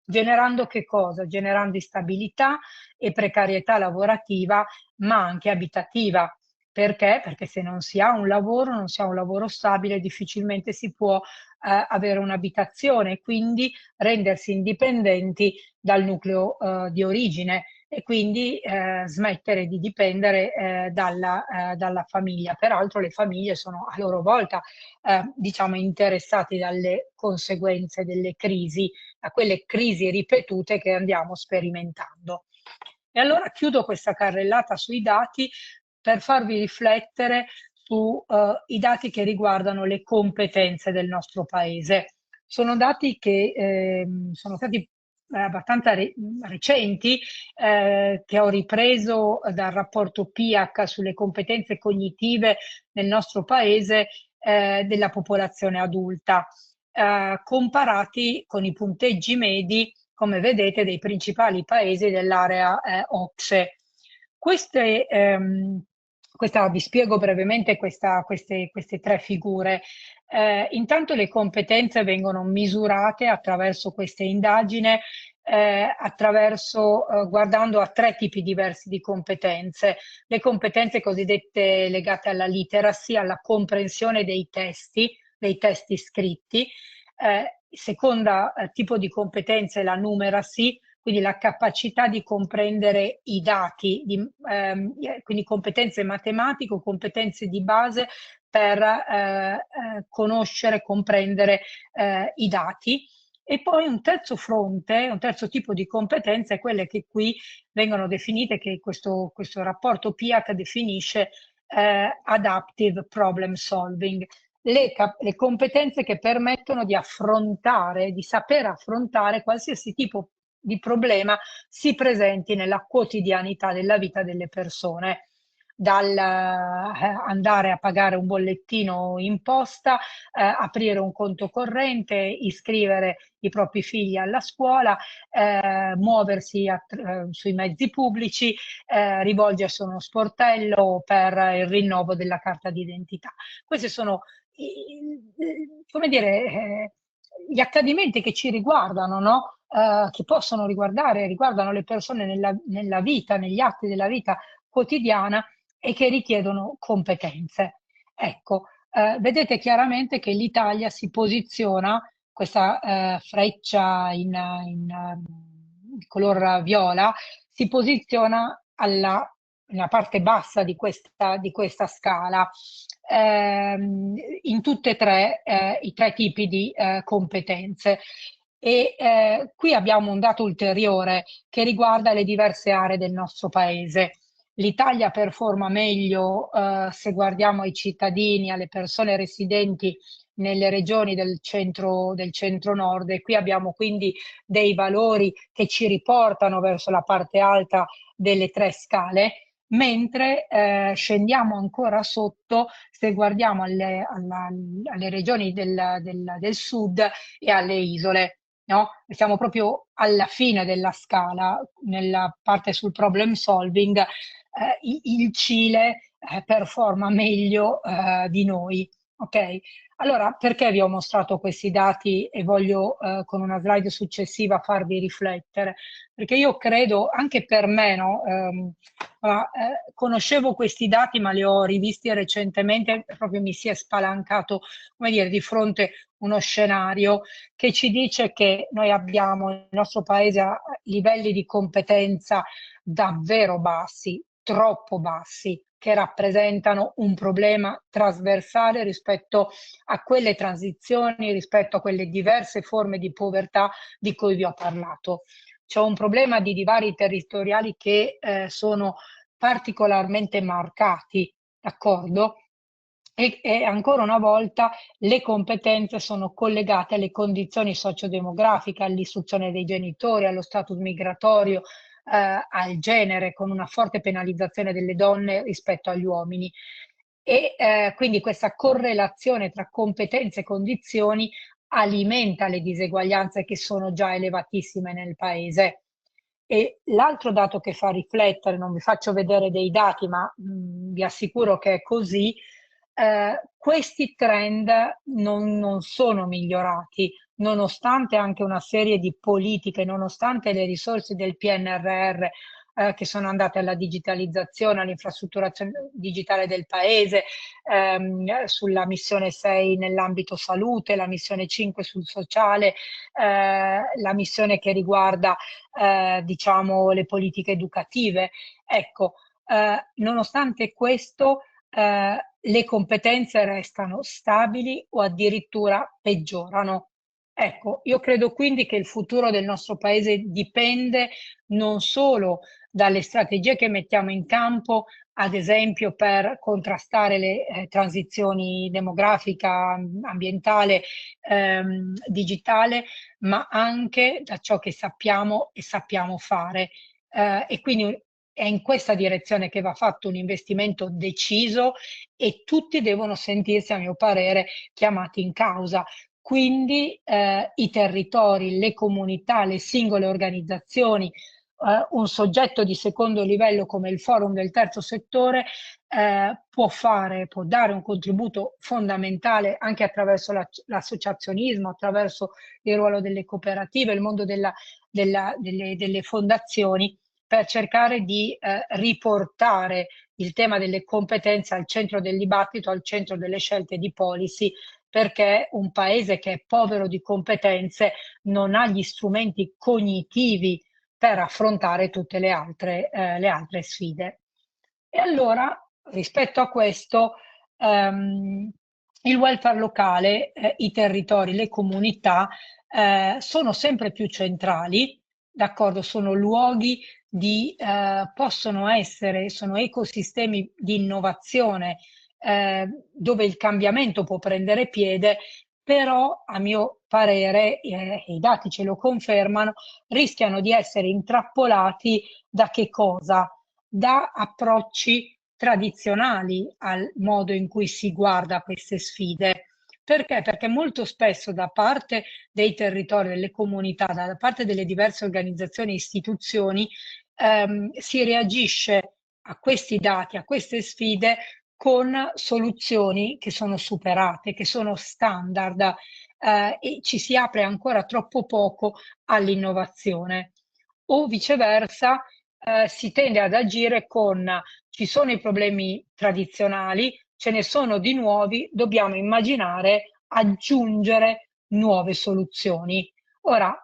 Generando che cosa? Generando instabilità e precarietà lavorativa, ma anche abitativa. Perché? Perché se non si ha un lavoro, non si ha un lavoro stabile, difficilmente si può avere un'abitazione, e quindi rendersi indipendenti dal nucleo di origine, e quindi smettere di dipendere dalla famiglia. Peraltro le famiglie sono a loro volta diciamo, interessate dalle conseguenze delle crisi, a quelle crisi ripetute che andiamo sperimentando. E allora chiudo questa carrellata sui dati per farvi riflettere sui dati che riguardano le competenze del nostro paese. Sono dati che sono stati abbastanza recenti, che ho ripreso dal rapporto PIAC sulle competenze cognitive nel nostro paese della popolazione adulta, comparati con i punteggi medi, come vedete, dei principali paesi dell'area OCSE. Vi spiego brevemente queste tre figure. Intanto le competenze vengono misurate attraverso queste indagini, guardando a tre tipi diversi di competenze. Le competenze cosiddette legate alla literacy, alla comprensione dei testi scritti. Seconda tipo di competenza è la numeracy, quindi la capacità di comprendere i dati, quindi competenze matematiche o competenze di base per conoscere, comprendere i dati. E poi un terzo fronte, un terzo tipo di competenze, è quelle che qui vengono definite, che questo rapporto PIAC definisce adaptive problem solving. Le competenze che permettono di affrontare, di saper affrontare qualsiasi tipo di problema si presenti nella quotidianità della vita delle persone, dal andare a pagare un bollettino in posta, aprire un conto corrente, iscrivere i propri figli alla scuola, muoversi sui mezzi pubblici, rivolgersi a uno sportello per il rinnovo della carta d'identità. Questi sono come dire, gli accadimenti che ci riguardano, no? Che possono riguardano le persone nella vita, negli atti della vita quotidiana, e che richiedono competenze. Ecco, vedete chiaramente che l'Italia si posiziona, questa freccia in color viola, si posiziona nella parte bassa di questa scala, in tutte e tre i tre tipi di competenze. E qui abbiamo un dato ulteriore che riguarda le diverse aree del nostro paese. l'Italia performa meglio se guardiamo ai cittadini, alle persone residenti nelle regioni del centro-nord, e qui abbiamo quindi dei valori che ci riportano verso la parte alta delle tre scale, mentre scendiamo ancora sotto se guardiamo alle regioni del sud e alle isole. No? Siamo proprio alla fine della scala, nella parte sul problem solving, il Cile performa meglio di noi. Ok? Allora, perché vi ho mostrato questi dati e voglio con una slide successiva farvi riflettere? Perché io credo, anche per me, no? Conoscevo questi dati ma li ho rivisti recentemente, proprio mi si è spalancato, come dire, di fronte uno scenario che ci dice che noi abbiamo nel nostro paese livelli di competenza davvero bassi, troppo bassi, che rappresentano un problema trasversale rispetto a quelle transizioni, rispetto a quelle diverse forme di povertà di cui vi ho parlato. C'è un problema di divari territoriali che sono particolarmente marcati, d'accordo? E ancora una volta le competenze sono collegate alle condizioni sociodemografiche, all'istruzione dei genitori, allo status migratorio, al genere, con una forte penalizzazione delle donne rispetto agli uomini. E quindi questa correlazione tra competenze e condizioni alimenta le diseguaglianze che sono già elevatissime nel paese. E l'altro dato che fa riflettere, non vi faccio vedere dei dati, ma vi assicuro che è così, questi trend non sono migliorati, nonostante anche una serie di politiche, nonostante le risorse del PNRR che sono andate alla digitalizzazione, all'infrastrutturazione digitale del paese, sulla missione 6 nell'ambito salute, la missione 5 sul sociale, la missione che riguarda diciamo le politiche educative. Ecco, nonostante questo le competenze restano stabili o addirittura peggiorano. Ecco, io credo quindi che il futuro del nostro paese dipende non solo dalle strategie che mettiamo in campo, ad esempio per contrastare le transizioni demografica, ambientale, digitale, ma anche da ciò che sappiamo e sappiamo fare. E quindi è in questa direzione che va fatto un investimento deciso e tutti devono sentirsi, a mio parere, chiamati in causa. Quindi i territori, le comunità, le singole organizzazioni, un soggetto di secondo livello come il Forum del Terzo Settore può dare un contributo fondamentale anche attraverso l'associazionismo, attraverso il ruolo delle cooperative, il mondo delle fondazioni, per cercare di riportare il tema delle competenze al centro del dibattito, al centro delle scelte di policy, perché un paese che è povero di competenze non ha gli strumenti cognitivi per affrontare tutte le altre sfide. E allora, rispetto a questo, il welfare locale, i territori, le comunità sono sempre più centrali, d'accordo? Sono luoghi sono ecosistemi di innovazione dove il cambiamento può prendere piede, però a mio parere, e i dati ce lo confermano, rischiano di essere intrappolati da che cosa? Da approcci tradizionali al modo in cui si guarda a queste sfide. Perché? Perché molto spesso da parte dei territori, delle comunità, da parte delle diverse organizzazioni e istituzioni, si reagisce a questi dati, a queste sfide con soluzioni che sono superate, che sono standard, e ci si apre ancora troppo poco all'innovazione. O viceversa, si tende ad agire con ci sono i problemi tradizionali, ce ne sono di nuovi, dobbiamo immaginare, aggiungere nuove soluzioni. Ora,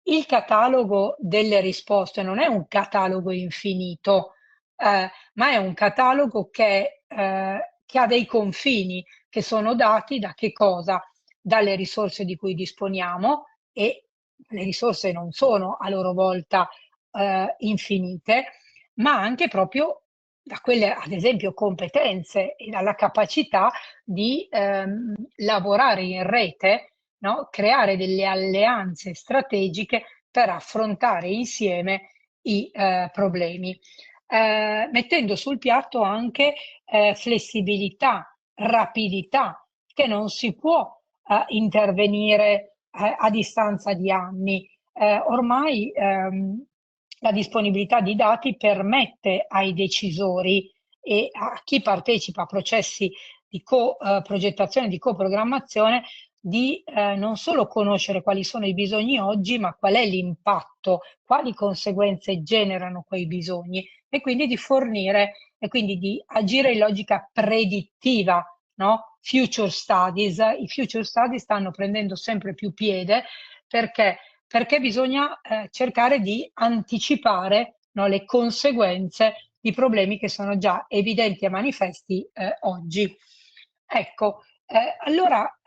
il catalogo delle risposte non è un catalogo infinito, ma è un catalogo che ha dei confini che sono dati da che cosa? Dalle risorse di cui disponiamo, e le risorse non sono a loro volta infinite, ma anche proprio da quelle, ad esempio, competenze e dalla capacità di lavorare in rete, no? Creare delle alleanze strategiche per affrontare insieme i problemi, mettendo sul piatto anche flessibilità, rapidità, che non si può intervenire a distanza di anni. Ormai la disponibilità di dati permette ai decisori e a chi partecipa a processi di progettazione, di coprogrammazione, di non solo conoscere quali sono i bisogni oggi, ma qual è l'impatto, quali conseguenze generano quei bisogni, e quindi di fornire e quindi di agire in logica predittiva, no? Future studies. I future studies stanno prendendo sempre più piede perché bisogna cercare di anticipare, no, le conseguenze di problemi che sono già evidenti e manifesti oggi. Ecco, allora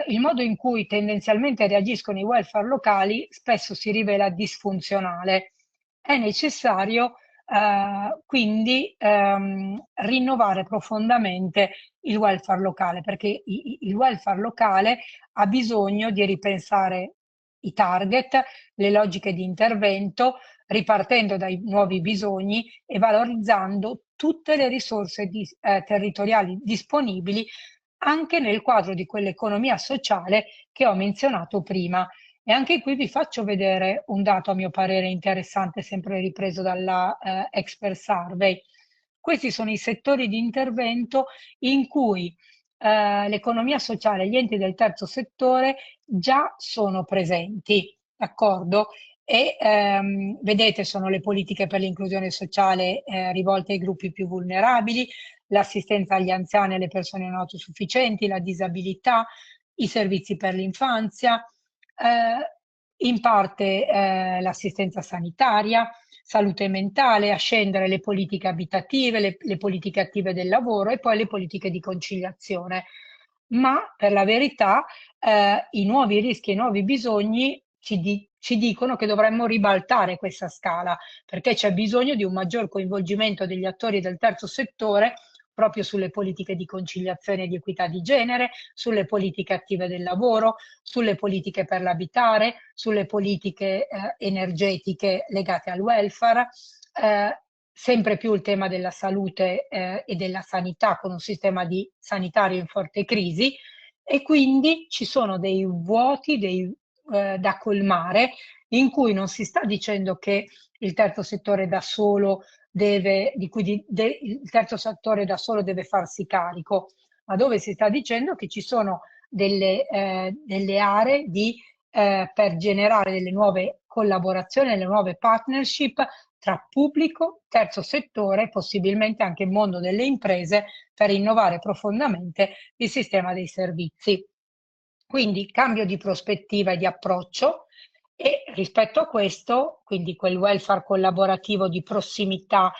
il modo in cui tendenzialmente reagiscono i welfare locali spesso si rivela disfunzionale. È necessario quindi rinnovare profondamente il welfare locale, perché il welfare locale ha bisogno di ripensare i target, le logiche di intervento, ripartendo dai nuovi bisogni e valorizzando tutte le risorse territoriali disponibili anche nel quadro di quell'economia sociale che ho menzionato prima. E anche qui vi faccio vedere un dato a mio parere interessante, sempre ripreso dalla Expert Survey. Questi sono i settori di intervento in cui l'economia sociale e gli enti del terzo settore già sono presenti, d'accordo? E vedete, sono le politiche per l'inclusione sociale rivolte ai gruppi più vulnerabili, l'assistenza agli anziani e alle persone non autosufficienti, la disabilità, i servizi per l'infanzia, in parte l'assistenza sanitaria, salute mentale, a scendere le politiche abitative, le politiche attive del lavoro e poi le politiche di conciliazione. Ma per la verità i nuovi rischi e i nuovi bisogni ci dicono che dovremmo ribaltare questa scala, perché c'è bisogno di un maggior coinvolgimento degli attori del terzo settore proprio sulle politiche di conciliazione e di equità di genere, sulle politiche attive del lavoro, sulle politiche per l'abitare, sulle politiche energetiche legate al welfare, sempre più il tema della salute e della sanità con un sistema sanitario in forte crisi, e quindi ci sono dei vuoti da colmare in cui non si sta dicendo che il terzo settore da solo il terzo settore da solo deve farsi carico, ma dove si sta dicendo che ci sono delle aree per generare delle nuove collaborazioni, delle nuove partnership tra pubblico, terzo settore, possibilmente anche il mondo delle imprese, per innovare profondamente il sistema dei servizi. Quindi cambio di prospettiva e di approccio. E rispetto a questo, quindi quel welfare collaborativo di prossimità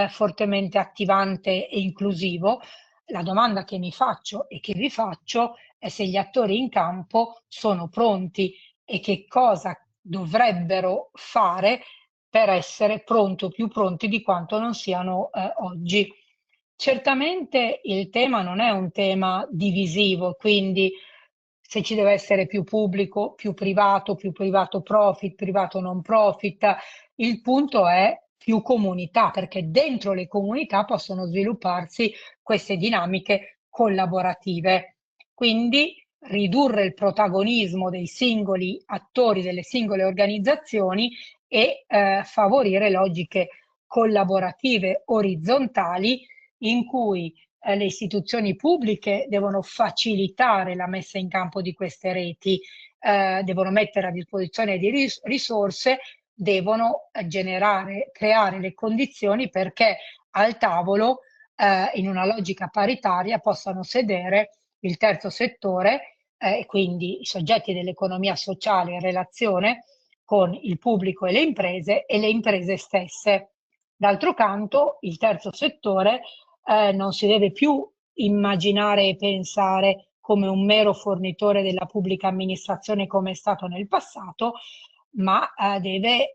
fortemente attivante e inclusivo, la domanda che mi faccio e che vi faccio è se gli attori in campo sono pronti e che cosa dovrebbero fare per essere pronti o più pronti di quanto non siano oggi. Certamente il tema non è un tema divisivo, quindi se ci deve essere più pubblico, più privato profit, privato non profit, il punto è più comunità, perché dentro le comunità possono svilupparsi queste dinamiche collaborative. Quindi ridurre il protagonismo dei singoli attori, delle singole organizzazioni e favorire logiche collaborative orizzontali in cui le istituzioni pubbliche devono facilitare la messa in campo di queste reti, devono mettere a disposizione di risorse, devono creare le condizioni perché al tavolo, in una logica paritaria, possano sedere il terzo settore e quindi i soggetti dell'economia sociale in relazione con il pubblico e le imprese stesse. D'altro canto, il terzo settore non si deve più immaginare e pensare come un mero fornitore della pubblica amministrazione come è stato nel passato, ma deve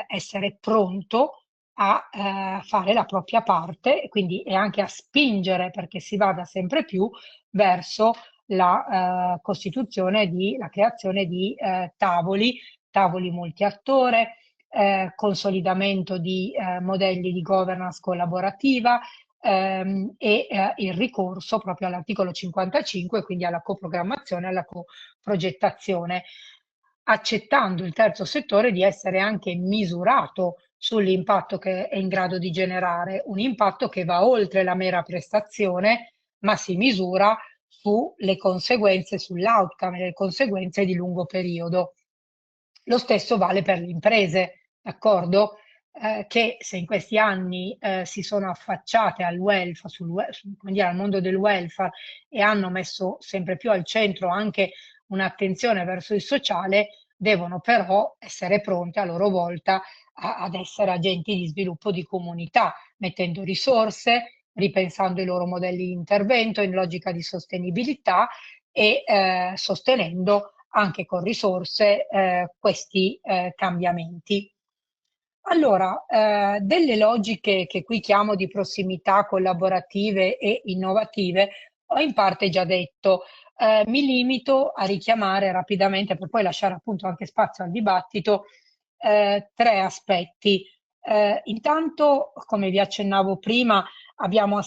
essere pronto a fare la propria parte, e anche a spingere perché si vada sempre più verso la costituzione la creazione di tavoli multiattore, consolidamento di modelli di governance collaborativa, il ricorso proprio all'articolo 55, quindi alla coprogrammazione, alla coprogettazione, accettando il terzo settore di essere anche misurato sull'impatto che è in grado di generare, un impatto che va oltre la mera prestazione, ma si misura sulle conseguenze, sull'outcome, le conseguenze di lungo periodo. Lo stesso vale per le imprese, d'accordo? Che se in questi anni si sono affacciate al welfare, al mondo del welfare, e hanno messo sempre più al centro anche un'attenzione verso il sociale, devono però essere pronte a loro volta ad essere agenti di sviluppo di comunità, mettendo risorse, ripensando i loro modelli di intervento in logica di sostenibilità e sostenendo anche con risorse questi cambiamenti. Allora, delle logiche che qui chiamo di prossimità, collaborative e innovative, ho in parte già detto. Mi limito a richiamare rapidamente, per poi lasciare appunto anche spazio al dibattito, 3 aspetti. Intanto, come vi accennavo prima, stiamo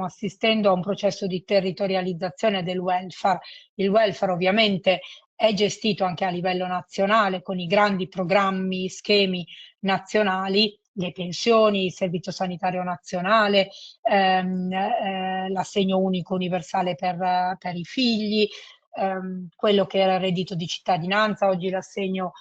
assistendo a un processo di territorializzazione del welfare. Il welfare ovviamente è gestito anche a livello nazionale con i grandi programmi, schemi nazionali, le pensioni, il servizio sanitario nazionale, l'assegno unico universale per i figli, quello che era il reddito di cittadinanza, oggi l'assegno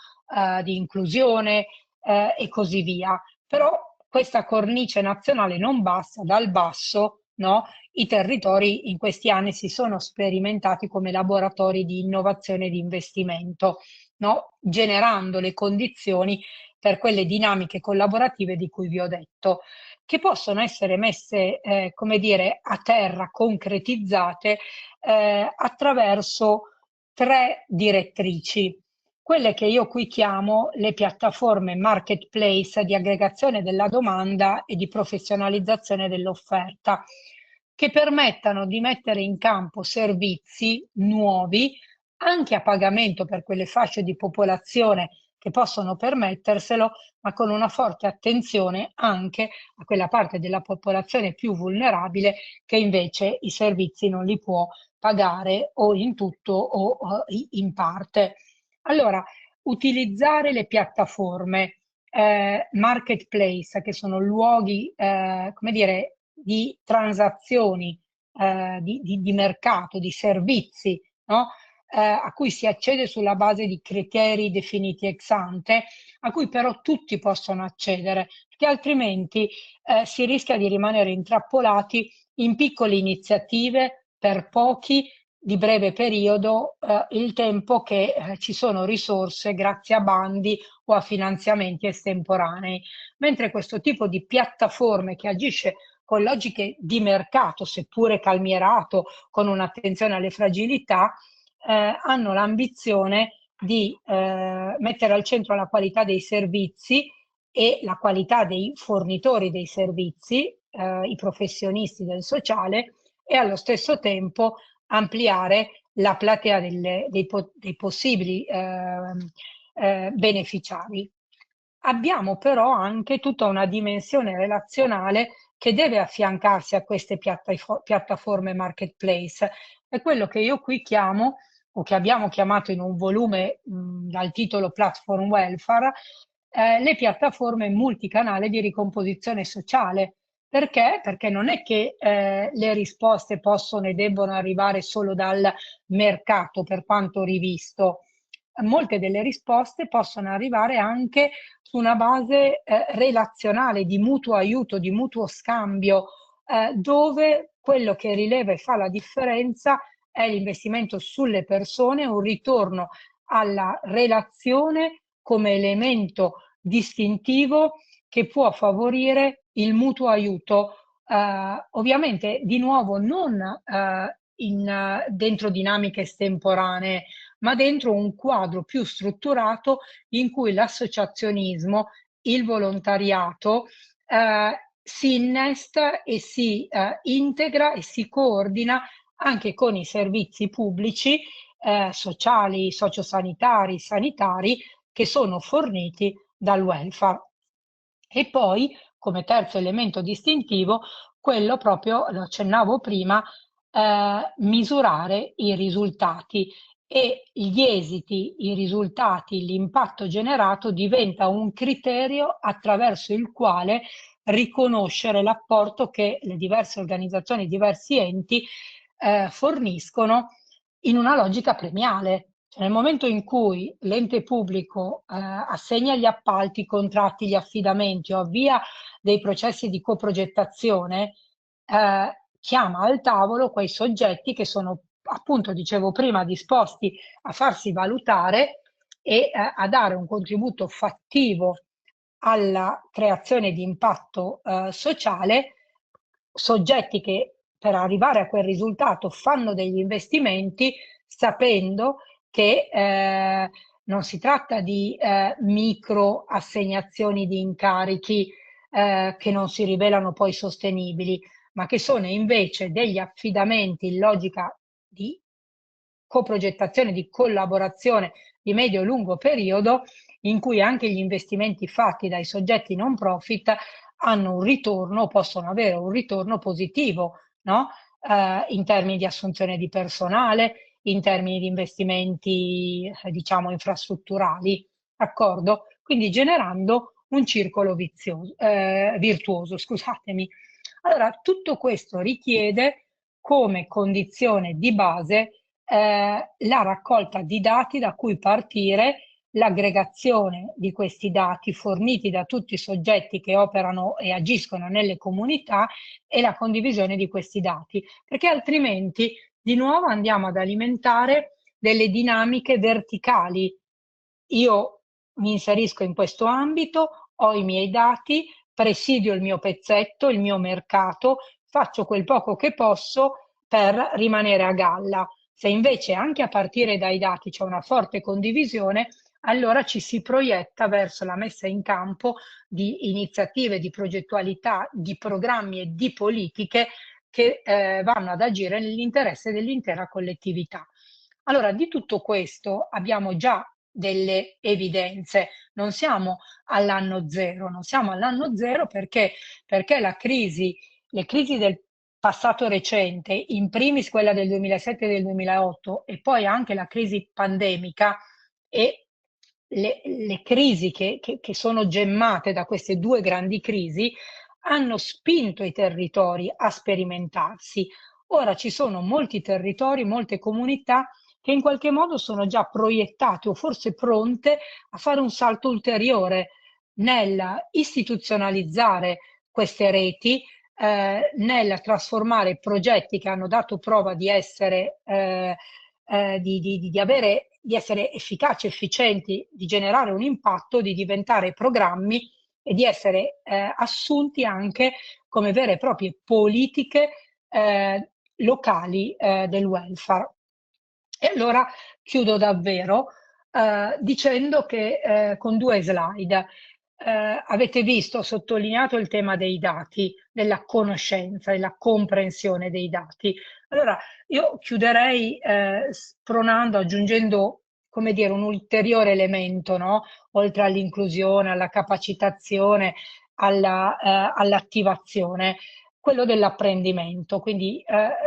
di inclusione e così via. Però questa cornice nazionale non basta, dal basso, no? I territori in questi anni si sono sperimentati come laboratori di innovazione e di investimento, no? Generando le condizioni per quelle dinamiche collaborative di cui vi ho detto, che possono essere messe, come dire, a terra, concretizzate attraverso 3 direttrici. Quelle che io qui chiamo le piattaforme marketplace di aggregazione della domanda e di professionalizzazione dell'offerta, che permettano di mettere in campo servizi nuovi anche a pagamento per quelle fasce di popolazione che possono permetterselo, ma con una forte attenzione anche a quella parte della popolazione più vulnerabile che invece i servizi non li può pagare o in tutto o in parte. Allora, utilizzare le piattaforme marketplace, che sono luoghi, come dire, di transazioni, di mercato, di servizi, no? A cui si accede sulla base di criteri definiti ex ante, a cui però tutti possono accedere, perché altrimenti si rischia di rimanere intrappolati in piccole iniziative per pochi di breve periodo, il tempo che ci sono risorse grazie a bandi o a finanziamenti estemporanei, mentre questo tipo di piattaforme che agisce con logiche di mercato, seppure calmierato, con un'attenzione alle fragilità, hanno l'ambizione di mettere al centro la qualità dei servizi e la qualità dei fornitori dei servizi, i professionisti del sociale, e allo stesso tempo ampliare la platea dei possibili beneficiari. Abbiamo però anche tutta una dimensione relazionale che deve affiancarsi a queste piattaforme marketplace. È quello che io qui chiamo, o che abbiamo chiamato in un volume dal titolo Platform Welfare, le piattaforme multicanale di ricomposizione sociale. Perché? Perché non è che le risposte possono e debbono arrivare solo dal mercato, per quanto rivisto. Molte delle risposte possono arrivare anche su una base relazionale, di mutuo aiuto, di mutuo scambio, dove quello che rileva e fa la differenza è l'investimento sulle persone, un ritorno alla relazione come elemento distintivo che può favorire il mutuo aiuto, ovviamente di nuovo non dentro dinamiche estemporanee, ma dentro un quadro più strutturato in cui l'associazionismo il volontariato si innesta e si integra e si coordina anche con i servizi pubblici, sociali, sociosanitari, sanitari, che sono forniti dal welfare. E poi, come terzo elemento distintivo, quello proprio, lo accennavo prima, misurare i risultati, e gli esiti, i risultati, l'impatto generato diventa un criterio attraverso il quale riconoscere l'apporto che le diverse organizzazioni, i diversi enti forniscono in una logica premiale. Cioè, nel momento in cui l'ente pubblico assegna gli appalti, i contratti, gli affidamenti o avvia dei processi di coprogettazione, chiama al tavolo quei soggetti che sono, appunto, dicevo prima, disposti a farsi valutare e a dare un contributo fattivo alla creazione di impatto sociale, soggetti che per arrivare a quel risultato fanno degli investimenti sapendo che non si tratta di micro assegnazioni di incarichi che non si rivelano poi sostenibili, ma che sono invece degli affidamenti in logica di coprogettazione, di collaborazione di medio e lungo periodo, in cui anche gli investimenti fatti dai soggetti non profit hanno un ritorno, possono avere un ritorno positivo, no? In termini di assunzione di personale, in termini di investimenti, diciamo, infrastrutturali, d'accordo? Quindi generando un circolo virtuoso, scusatemi. Allora, tutto questo richiede come condizione di base la raccolta di dati da cui partire, l'aggregazione di questi dati forniti da tutti i soggetti che operano e agiscono nelle comunità e la condivisione di questi dati, perché altrimenti di nuovo andiamo ad alimentare delle dinamiche verticali. Io mi inserisco in questo ambito, ho i miei dati, presidio il mio pezzetto, il mio mercato, faccio quel poco che posso per rimanere a galla. Se invece anche a partire dai dati c'è una forte condivisione, allora ci si proietta verso la messa in campo di iniziative, di progettualità, di programmi e di politiche che vanno ad agire nell'interesse dell'intera collettività. Allora, di tutto questo abbiamo già delle evidenze, non siamo all'anno zero, non siamo all'anno zero perché le crisi del passato recente, in primis quella del 2007 e del 2008 e poi anche la crisi pandemica e le crisi che sono gemmate da queste due grandi crisi hanno spinto i territori a sperimentarsi. Ora ci sono molti territori, molte comunità che in qualche modo sono già proiettate o forse pronte a fare un salto ulteriore nel istituzionalizzare queste reti, nel trasformare progetti che hanno dato prova di essere, di essere efficaci, efficienti, di generare un impatto, di diventare programmi e di essere assunti anche come vere e proprie politiche locali del welfare. E allora chiudo davvero dicendo che con due slide avete visto, ho sottolineato il tema dei dati, della conoscenza, della comprensione dei dati. Allora io chiuderei spronando, aggiungendo, come dire, un ulteriore elemento, no? Oltre all'inclusione, alla capacitazione, all'attivazione, quello dell'apprendimento. Quindi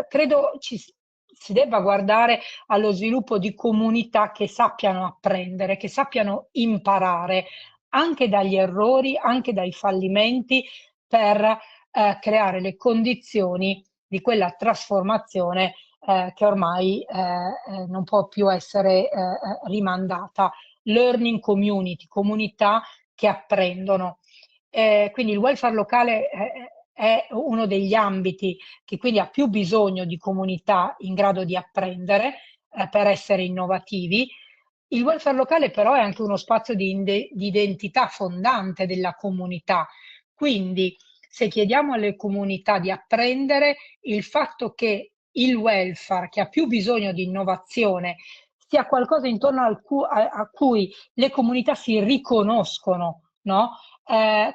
credo si debba guardare allo sviluppo di comunità che sappiano apprendere, che sappiano imparare anche dagli errori, anche dai fallimenti, per creare le condizioni di quella trasformazione che ormai non può più essere rimandata. Learning community, comunità che apprendono. Quindi il welfare locale è uno degli ambiti che quindi ha più bisogno di comunità in grado di apprendere per essere innovativi. Il welfare locale però è anche uno spazio di identità fondante della comunità. Quindi se chiediamo alle comunità di apprendere, il fatto che il welfare, che ha più bisogno di innovazione, sia qualcosa intorno a cui le comunità si riconoscono, no?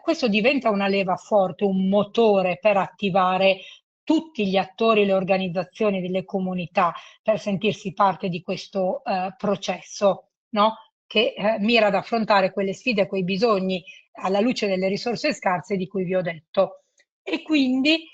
questo diventa una leva forte, un motore per attivare tutti gli attori, le organizzazioni delle comunità per sentirsi parte di questo processo, no? Che mira ad affrontare quelle sfide, quei bisogni alla luce delle risorse scarse di cui vi ho detto. E quindi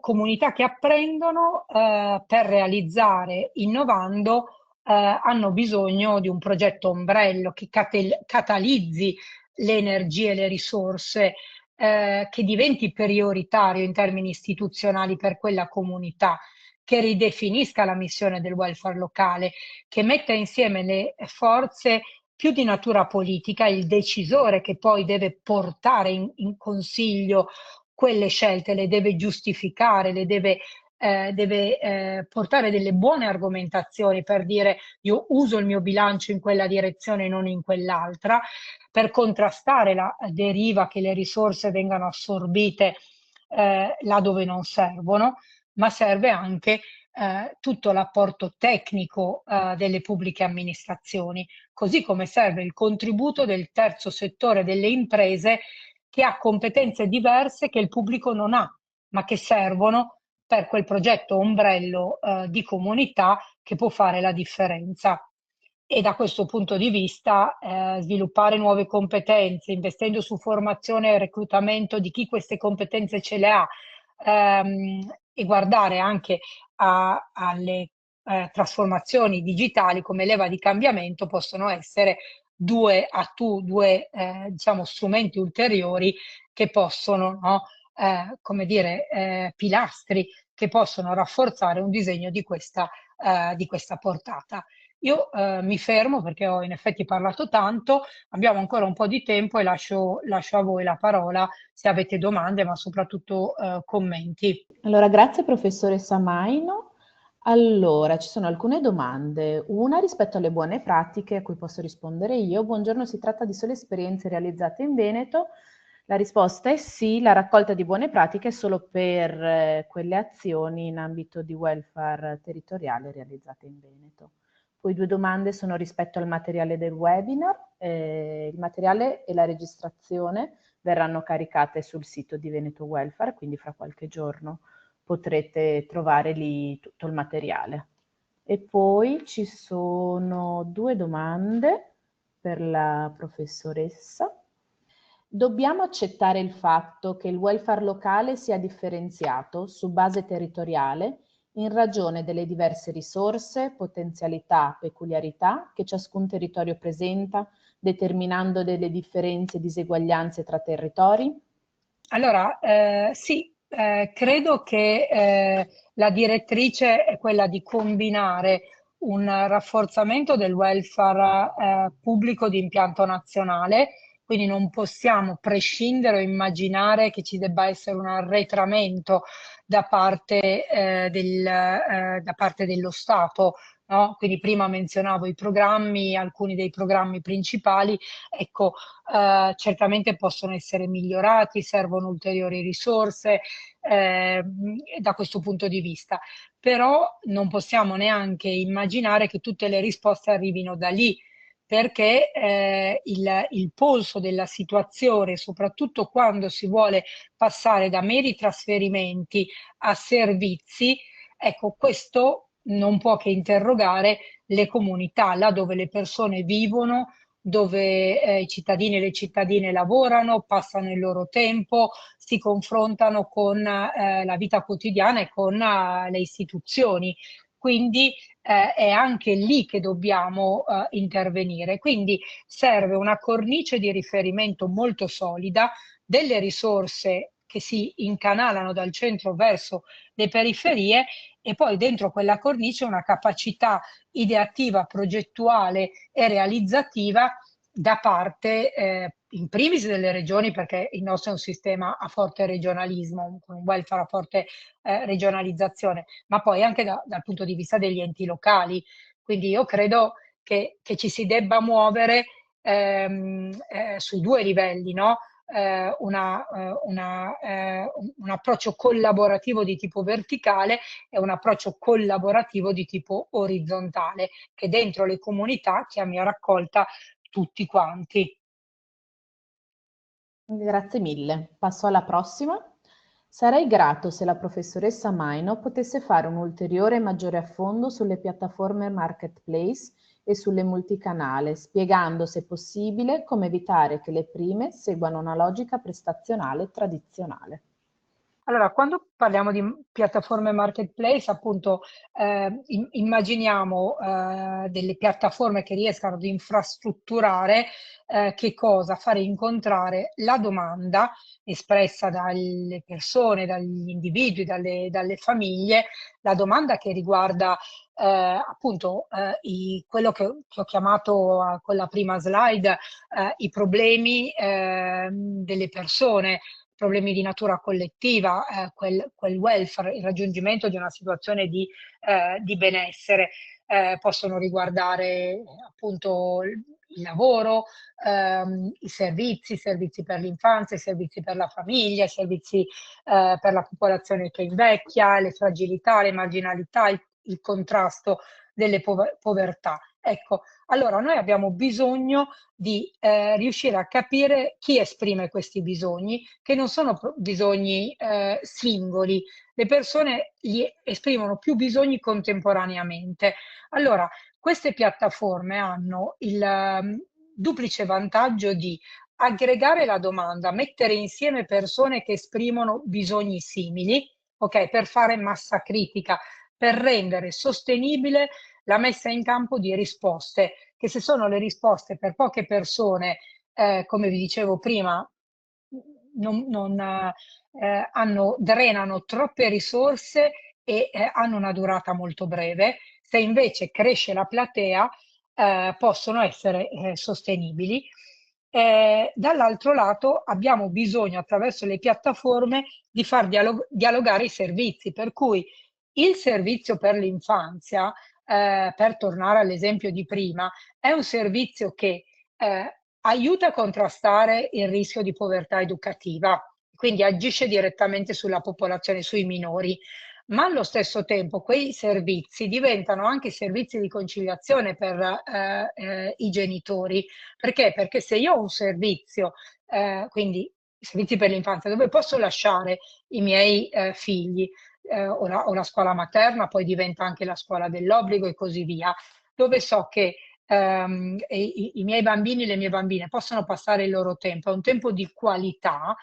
comunità che apprendono per realizzare, innovando, hanno bisogno di un progetto ombrello che catalizzi le energie e le risorse, che diventi prioritario in termini istituzionali per quella comunità, che ridefinisca la missione del welfare locale, che metta insieme le forze più di natura politica, il decisore che poi deve portare in consiglio quelle scelte, le deve giustificare, deve portare delle buone argomentazioni per dire io uso il mio bilancio in quella direzione e non in quell'altra, per contrastare la deriva che le risorse vengano assorbite là dove non servono, ma serve anche tutto l'apporto tecnico delle pubbliche amministrazioni, così come serve il contributo del terzo settore delle imprese che ha competenze diverse che il pubblico non ha, ma che servono per quel progetto ombrello di comunità che può fare la differenza. E da questo punto di vista sviluppare nuove competenze, investendo su formazione e reclutamento di chi queste competenze ce le ha, e guardare anche alle trasformazioni digitali come leva di cambiamento possono essere due diciamo, strumenti ulteriori che possono, no, come dire, pilastri che possono rafforzare un disegno di questa portata. Io mi fermo perché ho in effetti parlato tanto, abbiamo ancora un po' di tempo e lascio a voi la parola se avete domande, ma soprattutto commenti.
Allora, grazie professoressa Maino. Allora, ci sono alcune domande. Una rispetto alle buone pratiche a cui posso rispondere io. Buongiorno, si tratta di sole esperienze realizzate in Veneto? La risposta è sì, la raccolta di buone pratiche è solo per quelle azioni in ambito di welfare territoriale realizzate in Veneto. Poi due domande sono rispetto al materiale del webinar. Il materiale e la registrazione verranno caricate sul sito di Veneto Welfare, quindi fra qualche giorno potrete trovare lì tutto il materiale. E poi ci sono due domande per la professoressa. Dobbiamo accettare il fatto che il welfare locale sia differenziato su base territoriale in ragione delle diverse risorse, potenzialità, peculiarità che ciascun territorio presenta, determinando delle differenze e diseguaglianze tra territori?
Allora, sì, credo che la direttrice è quella di combinare un rafforzamento del welfare pubblico di impianto nazionale, quindi non possiamo prescindere o immaginare che ci debba essere un arretramento da parte dello Stato. No? Quindi prima menzionavo i programmi, alcuni dei programmi principali, ecco, certamente possono essere migliorati, servono ulteriori risorse da questo punto di vista, però non possiamo neanche immaginare che tutte le risposte arrivino da lì, perché il polso della situazione, soprattutto quando si vuole passare da meri trasferimenti a servizi, ecco, questo non può che interrogare le comunità, là dove le persone vivono, dove i cittadini e le cittadine lavorano, passano il loro tempo, si confrontano con la vita quotidiana e con le istituzioni. Quindi è anche lì che dobbiamo intervenire. Quindi serve una cornice di riferimento molto solida, delle risorse che si incanalano dal centro verso le periferie e poi dentro quella cornice una capacità ideativa, progettuale e realizzativa da parte in primis delle regioni, perché il nostro è un sistema a forte regionalismo, con un welfare a forte regionalizzazione, ma poi anche dal punto di vista degli enti locali. Quindi io credo che ci si debba muovere sui due livelli, no? Un approccio collaborativo di tipo verticale e un approccio collaborativo di tipo orizzontale, che dentro le comunità chiami a raccolta tutti quanti.
Grazie mille. Passo alla prossima. Sarei grato se la professoressa Maino potesse fare un ulteriore e maggiore affondo sulle piattaforme marketplace e sulle multicanale, spiegando, se possibile, come evitare che le prime seguano una logica prestazionale tradizionale.
Allora, quando parliamo di piattaforme marketplace, appunto, immaginiamo delle piattaforme che riescano ad infrastrutturare che cosa? Fare incontrare la domanda espressa dalle persone, dagli individui, dalle famiglie, la domanda che riguarda appunto quello che ho chiamato con la prima slide i problemi delle persone, problemi di natura collettiva, quel welfare, il raggiungimento di una situazione di benessere. Possono riguardare appunto il lavoro, i servizi per l'infanzia, i servizi per la famiglia, i servizi per la popolazione che invecchia, le fragilità, le marginalità, il contrasto delle povertà. Ecco, allora noi abbiamo bisogno di riuscire a capire chi esprime questi bisogni, che non sono bisogni singoli. Le persone li esprimono più bisogni contemporaneamente. Allora, queste piattaforme hanno il duplice vantaggio di aggregare la domanda, mettere insieme persone che esprimono bisogni simili, ok, per fare massa critica, per rendere sostenibile la messa in campo di risposte, che se sono le risposte per poche persone, come vi dicevo prima, drenano troppe risorse e hanno una durata molto breve. Se invece cresce la platea, possono essere sostenibili. Dall'altro lato abbiamo bisogno attraverso le piattaforme di far dialogare i servizi, per cui il servizio per l'infanzia, per tornare all'esempio di prima, è un servizio che aiuta a contrastare il rischio di povertà educativa, quindi agisce direttamente sulla popolazione, sui minori, ma allo stesso tempo quei servizi diventano anche servizi di conciliazione per i genitori. Perché? Perché se io ho un servizio, quindi servizi per l'infanzia, dove posso lasciare i miei figli, o la scuola materna, poi diventa anche la scuola dell'obbligo e così via, dove so che i miei bambini e le mie bambine possono passare il loro tempo, è un tempo di qualità.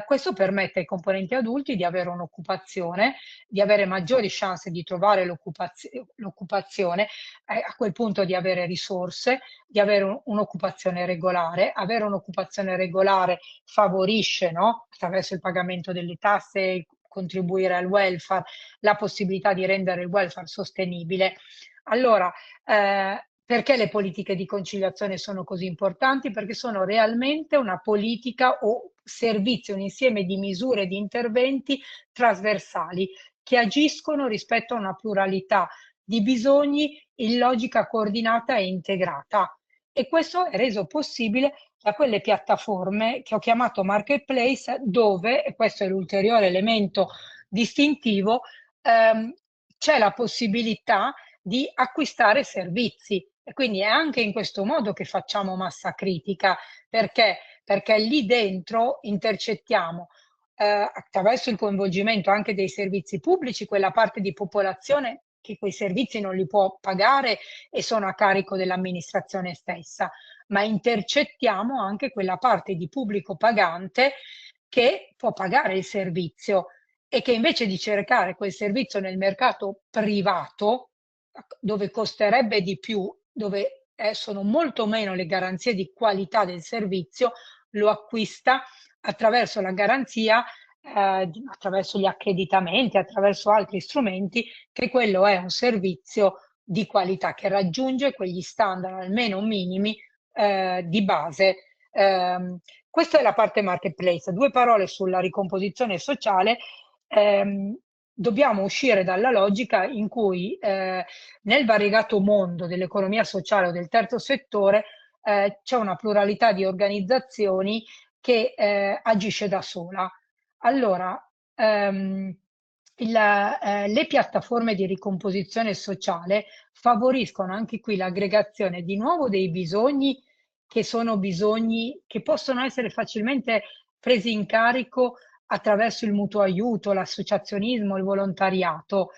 Questo permette ai componenti adulti di avere un'occupazione, di avere maggiori chance di trovare l'occupazione, a quel punto di avere risorse, di avere un'occupazione regolare. Avere un'occupazione regolare favorisce, no? Attraverso il pagamento delle tasse, contribuire al welfare, la possibilità di rendere il welfare sostenibile. Allora, perché le politiche di conciliazione sono così importanti? Perché sono realmente una politica o servizio, un insieme di misure e di interventi trasversali che agiscono rispetto a una pluralità di bisogni in logica coordinata e integrata. E questo è reso possibile da quelle piattaforme che ho chiamato marketplace, dove, e questo è l'ulteriore elemento distintivo, c'è la possibilità di acquistare servizi. E quindi è anche in questo modo che facciamo massa critica, perché lì dentro intercettiamo attraverso il coinvolgimento anche dei servizi pubblici quella parte di popolazione che quei servizi non li può pagare e sono a carico dell'amministrazione stessa, ma intercettiamo anche quella parte di pubblico pagante che può pagare il servizio e che invece di cercare quel servizio nel mercato privato, dove costerebbe di più, dove sono molto meno le garanzie di qualità del servizio, lo acquista attraverso la garanzia, attraverso gli accreditamenti, attraverso altri strumenti, che quello è un servizio di qualità che raggiunge quegli standard almeno minimi di base. Questa è la parte marketplace. Due parole sulla ricomposizione sociale. Dobbiamo uscire dalla logica in cui nel variegato mondo dell'economia sociale o del terzo settore c'è una pluralità di organizzazioni che agisce da sola. Allora, le piattaforme di ricomposizione sociale favoriscono anche qui l'aggregazione di nuovo dei bisogni che sono bisogni che possono essere facilmente presi in carico attraverso il mutuo aiuto, l'associazionismo, il volontariato,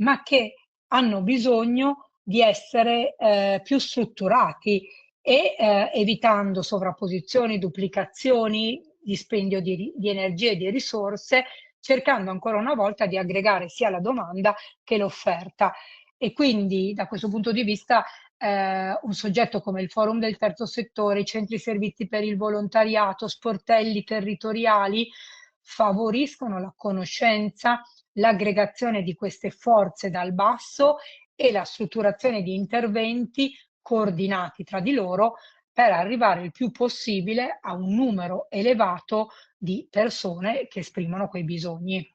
ma che hanno bisogno di essere più strutturati e evitando sovrapposizioni, duplicazioni, dispendio di energie e di risorse, cercando ancora una volta di aggregare sia la domanda che l'offerta. E quindi da questo punto di vista un soggetto come il Forum del Terzo Settore, i centri servizi per il volontariato, sportelli territoriali favoriscono la conoscenza, l'aggregazione di queste forze dal basso e la strutturazione di interventi coordinati tra di loro per arrivare il più possibile a un numero elevato di persone che esprimono quei bisogni.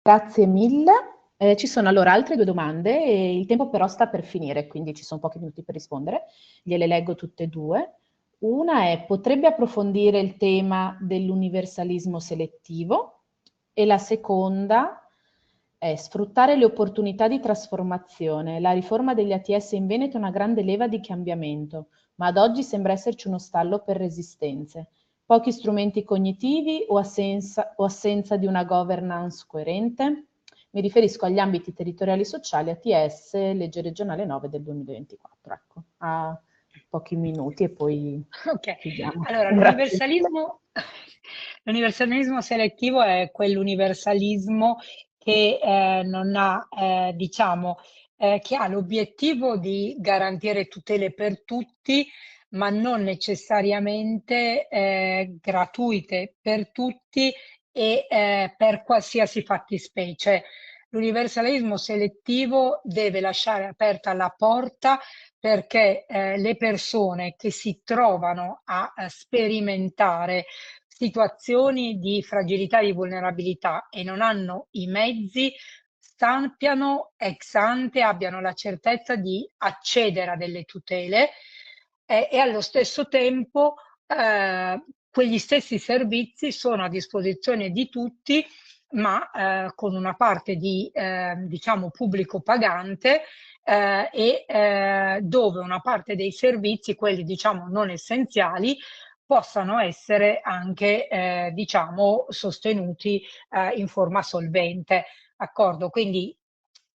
Grazie mille. Ci sono allora altre 2 domande, e il tempo però sta per finire, quindi ci sono pochi minuti per rispondere. Gliele leggo tutte e 2. Una è: potrebbe approfondire il tema dell'universalismo selettivo? E la seconda è: sfruttare le opportunità di trasformazione. La riforma degli ATS in Veneto è una grande leva di cambiamento, ma ad oggi sembra esserci uno stallo per resistenze. Pochi strumenti cognitivi o assenza di una governance coerente? Mi riferisco agli ambiti territoriali sociali ATS, legge regionale 9 del 2024. Ecco, a pochi minuti e poi chiudiamo.
Allora,
Grazie.
l'universalismo selettivo è quell'universalismo che non ha, diciamo, che ha l'obiettivo di garantire tutele per tutti, ma non necessariamente gratuite per tutti e per qualsiasi fattispecie. L'universalismo selettivo deve lasciare aperta la porta perché le persone che si trovano a sperimentare situazioni di fragilità e di vulnerabilità e non hanno i mezzi, sappiano ex ante, abbiano la certezza di accedere a delle tutele e allo stesso tempo quegli stessi servizi sono a disposizione di tutti, ma con una parte di diciamo pubblico pagante dove una parte dei servizi, quelli diciamo non essenziali, possano essere anche diciamo sostenuti in forma solvente. D'accordo? Quindi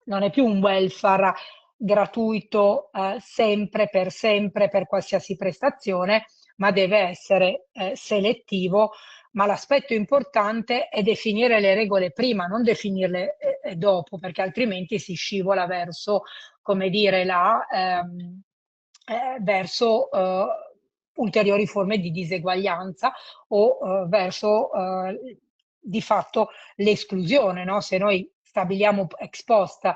non è più un welfare gratuito sempre per qualsiasi prestazione, ma deve essere selettivo. Ma l'aspetto importante è definire le regole prima, non definirle dopo, perché altrimenti si scivola verso, come dire, verso ulteriori forme di diseguaglianza o verso di fatto l'esclusione, no? Se noi stabiliamo ex post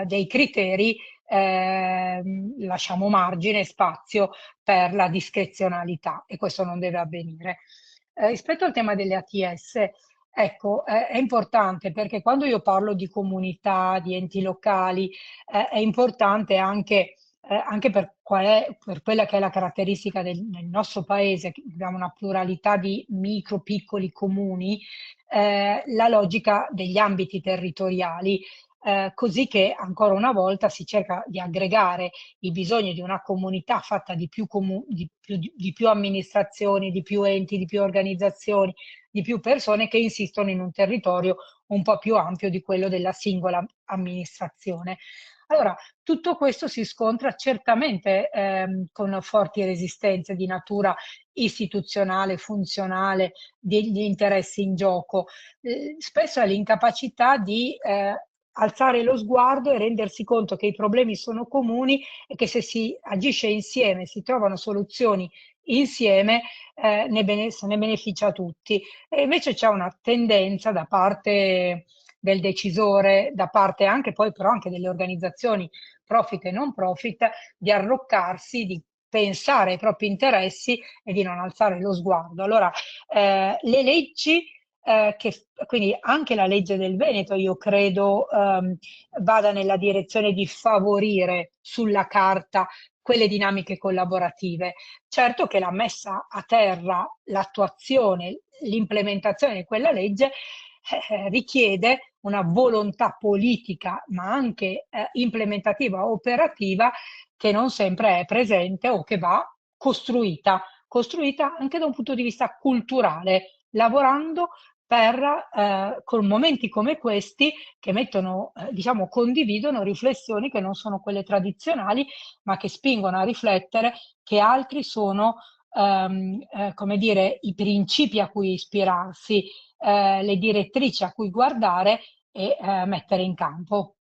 dei criteri, lasciamo margine e spazio per la discrezionalità e questo non deve avvenire. Rispetto al tema delle ATS, ecco, è importante perché quando io parlo di comunità, di enti locali, è importante anche per quella che è la caratteristica del nostro paese, che abbiamo una pluralità di micro, piccoli comuni, la logica degli ambiti territoriali, così che ancora una volta si cerca di aggregare i bisogni di una comunità fatta di più amministrazioni, di più enti, di più organizzazioni, di più persone che insistono in un territorio un po' più ampio di quello della singola amministrazione. Allora, tutto questo si scontra certamente con forti resistenze di natura istituzionale, funzionale, degli interessi in gioco. Spesso è l'incapacità di alzare lo sguardo e rendersi conto che i problemi sono comuni e che se si agisce insieme, si trovano soluzioni insieme, se ne beneficia tutti. E invece c'è una tendenza da parte del decisore, da parte anche poi però anche delle organizzazioni profit e non profit, di arroccarsi, di pensare ai propri interessi e di non alzare lo sguardo. Allora, le leggi quindi anche la legge del Veneto, io credo, vada nella direzione di favorire sulla carta quelle dinamiche collaborative. Certo che la messa a terra, l'attuazione, l'implementazione di quella legge richiede una volontà politica, ma anche implementativa, operativa, che non sempre è presente o che va costruita anche da un punto di vista culturale, lavorando con momenti come questi che mettono, diciamo, condividono riflessioni che non sono quelle tradizionali, ma che spingono a riflettere che altri sono, come dire, i principi a cui ispirarsi, le direttrici a cui guardare e mettere in campo.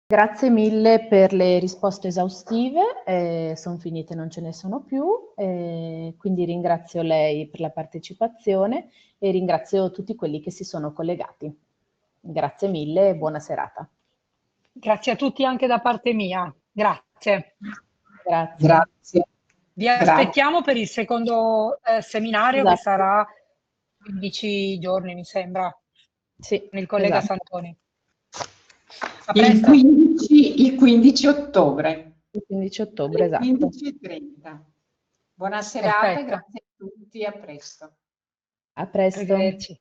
Grazie mille per le risposte esaustive, sono finite, non ce ne sono più, quindi ringrazio lei per la partecipazione e ringrazio tutti quelli che si sono collegati. Grazie mille e buona serata.
Grazie a tutti anche da parte mia. Grazie.
Grazie.
Vi aspettiamo per il secondo seminario che
Esatto.
sarà 15 giorni, mi sembra,
Sì,
con il collega
esatto.
Santoni.
Il 15 ottobre.
Il 15 ottobre, esatto.
15:30. Buona serata,
Perfetto.
grazie a tutti, a presto.
A presto.
Arrivederci.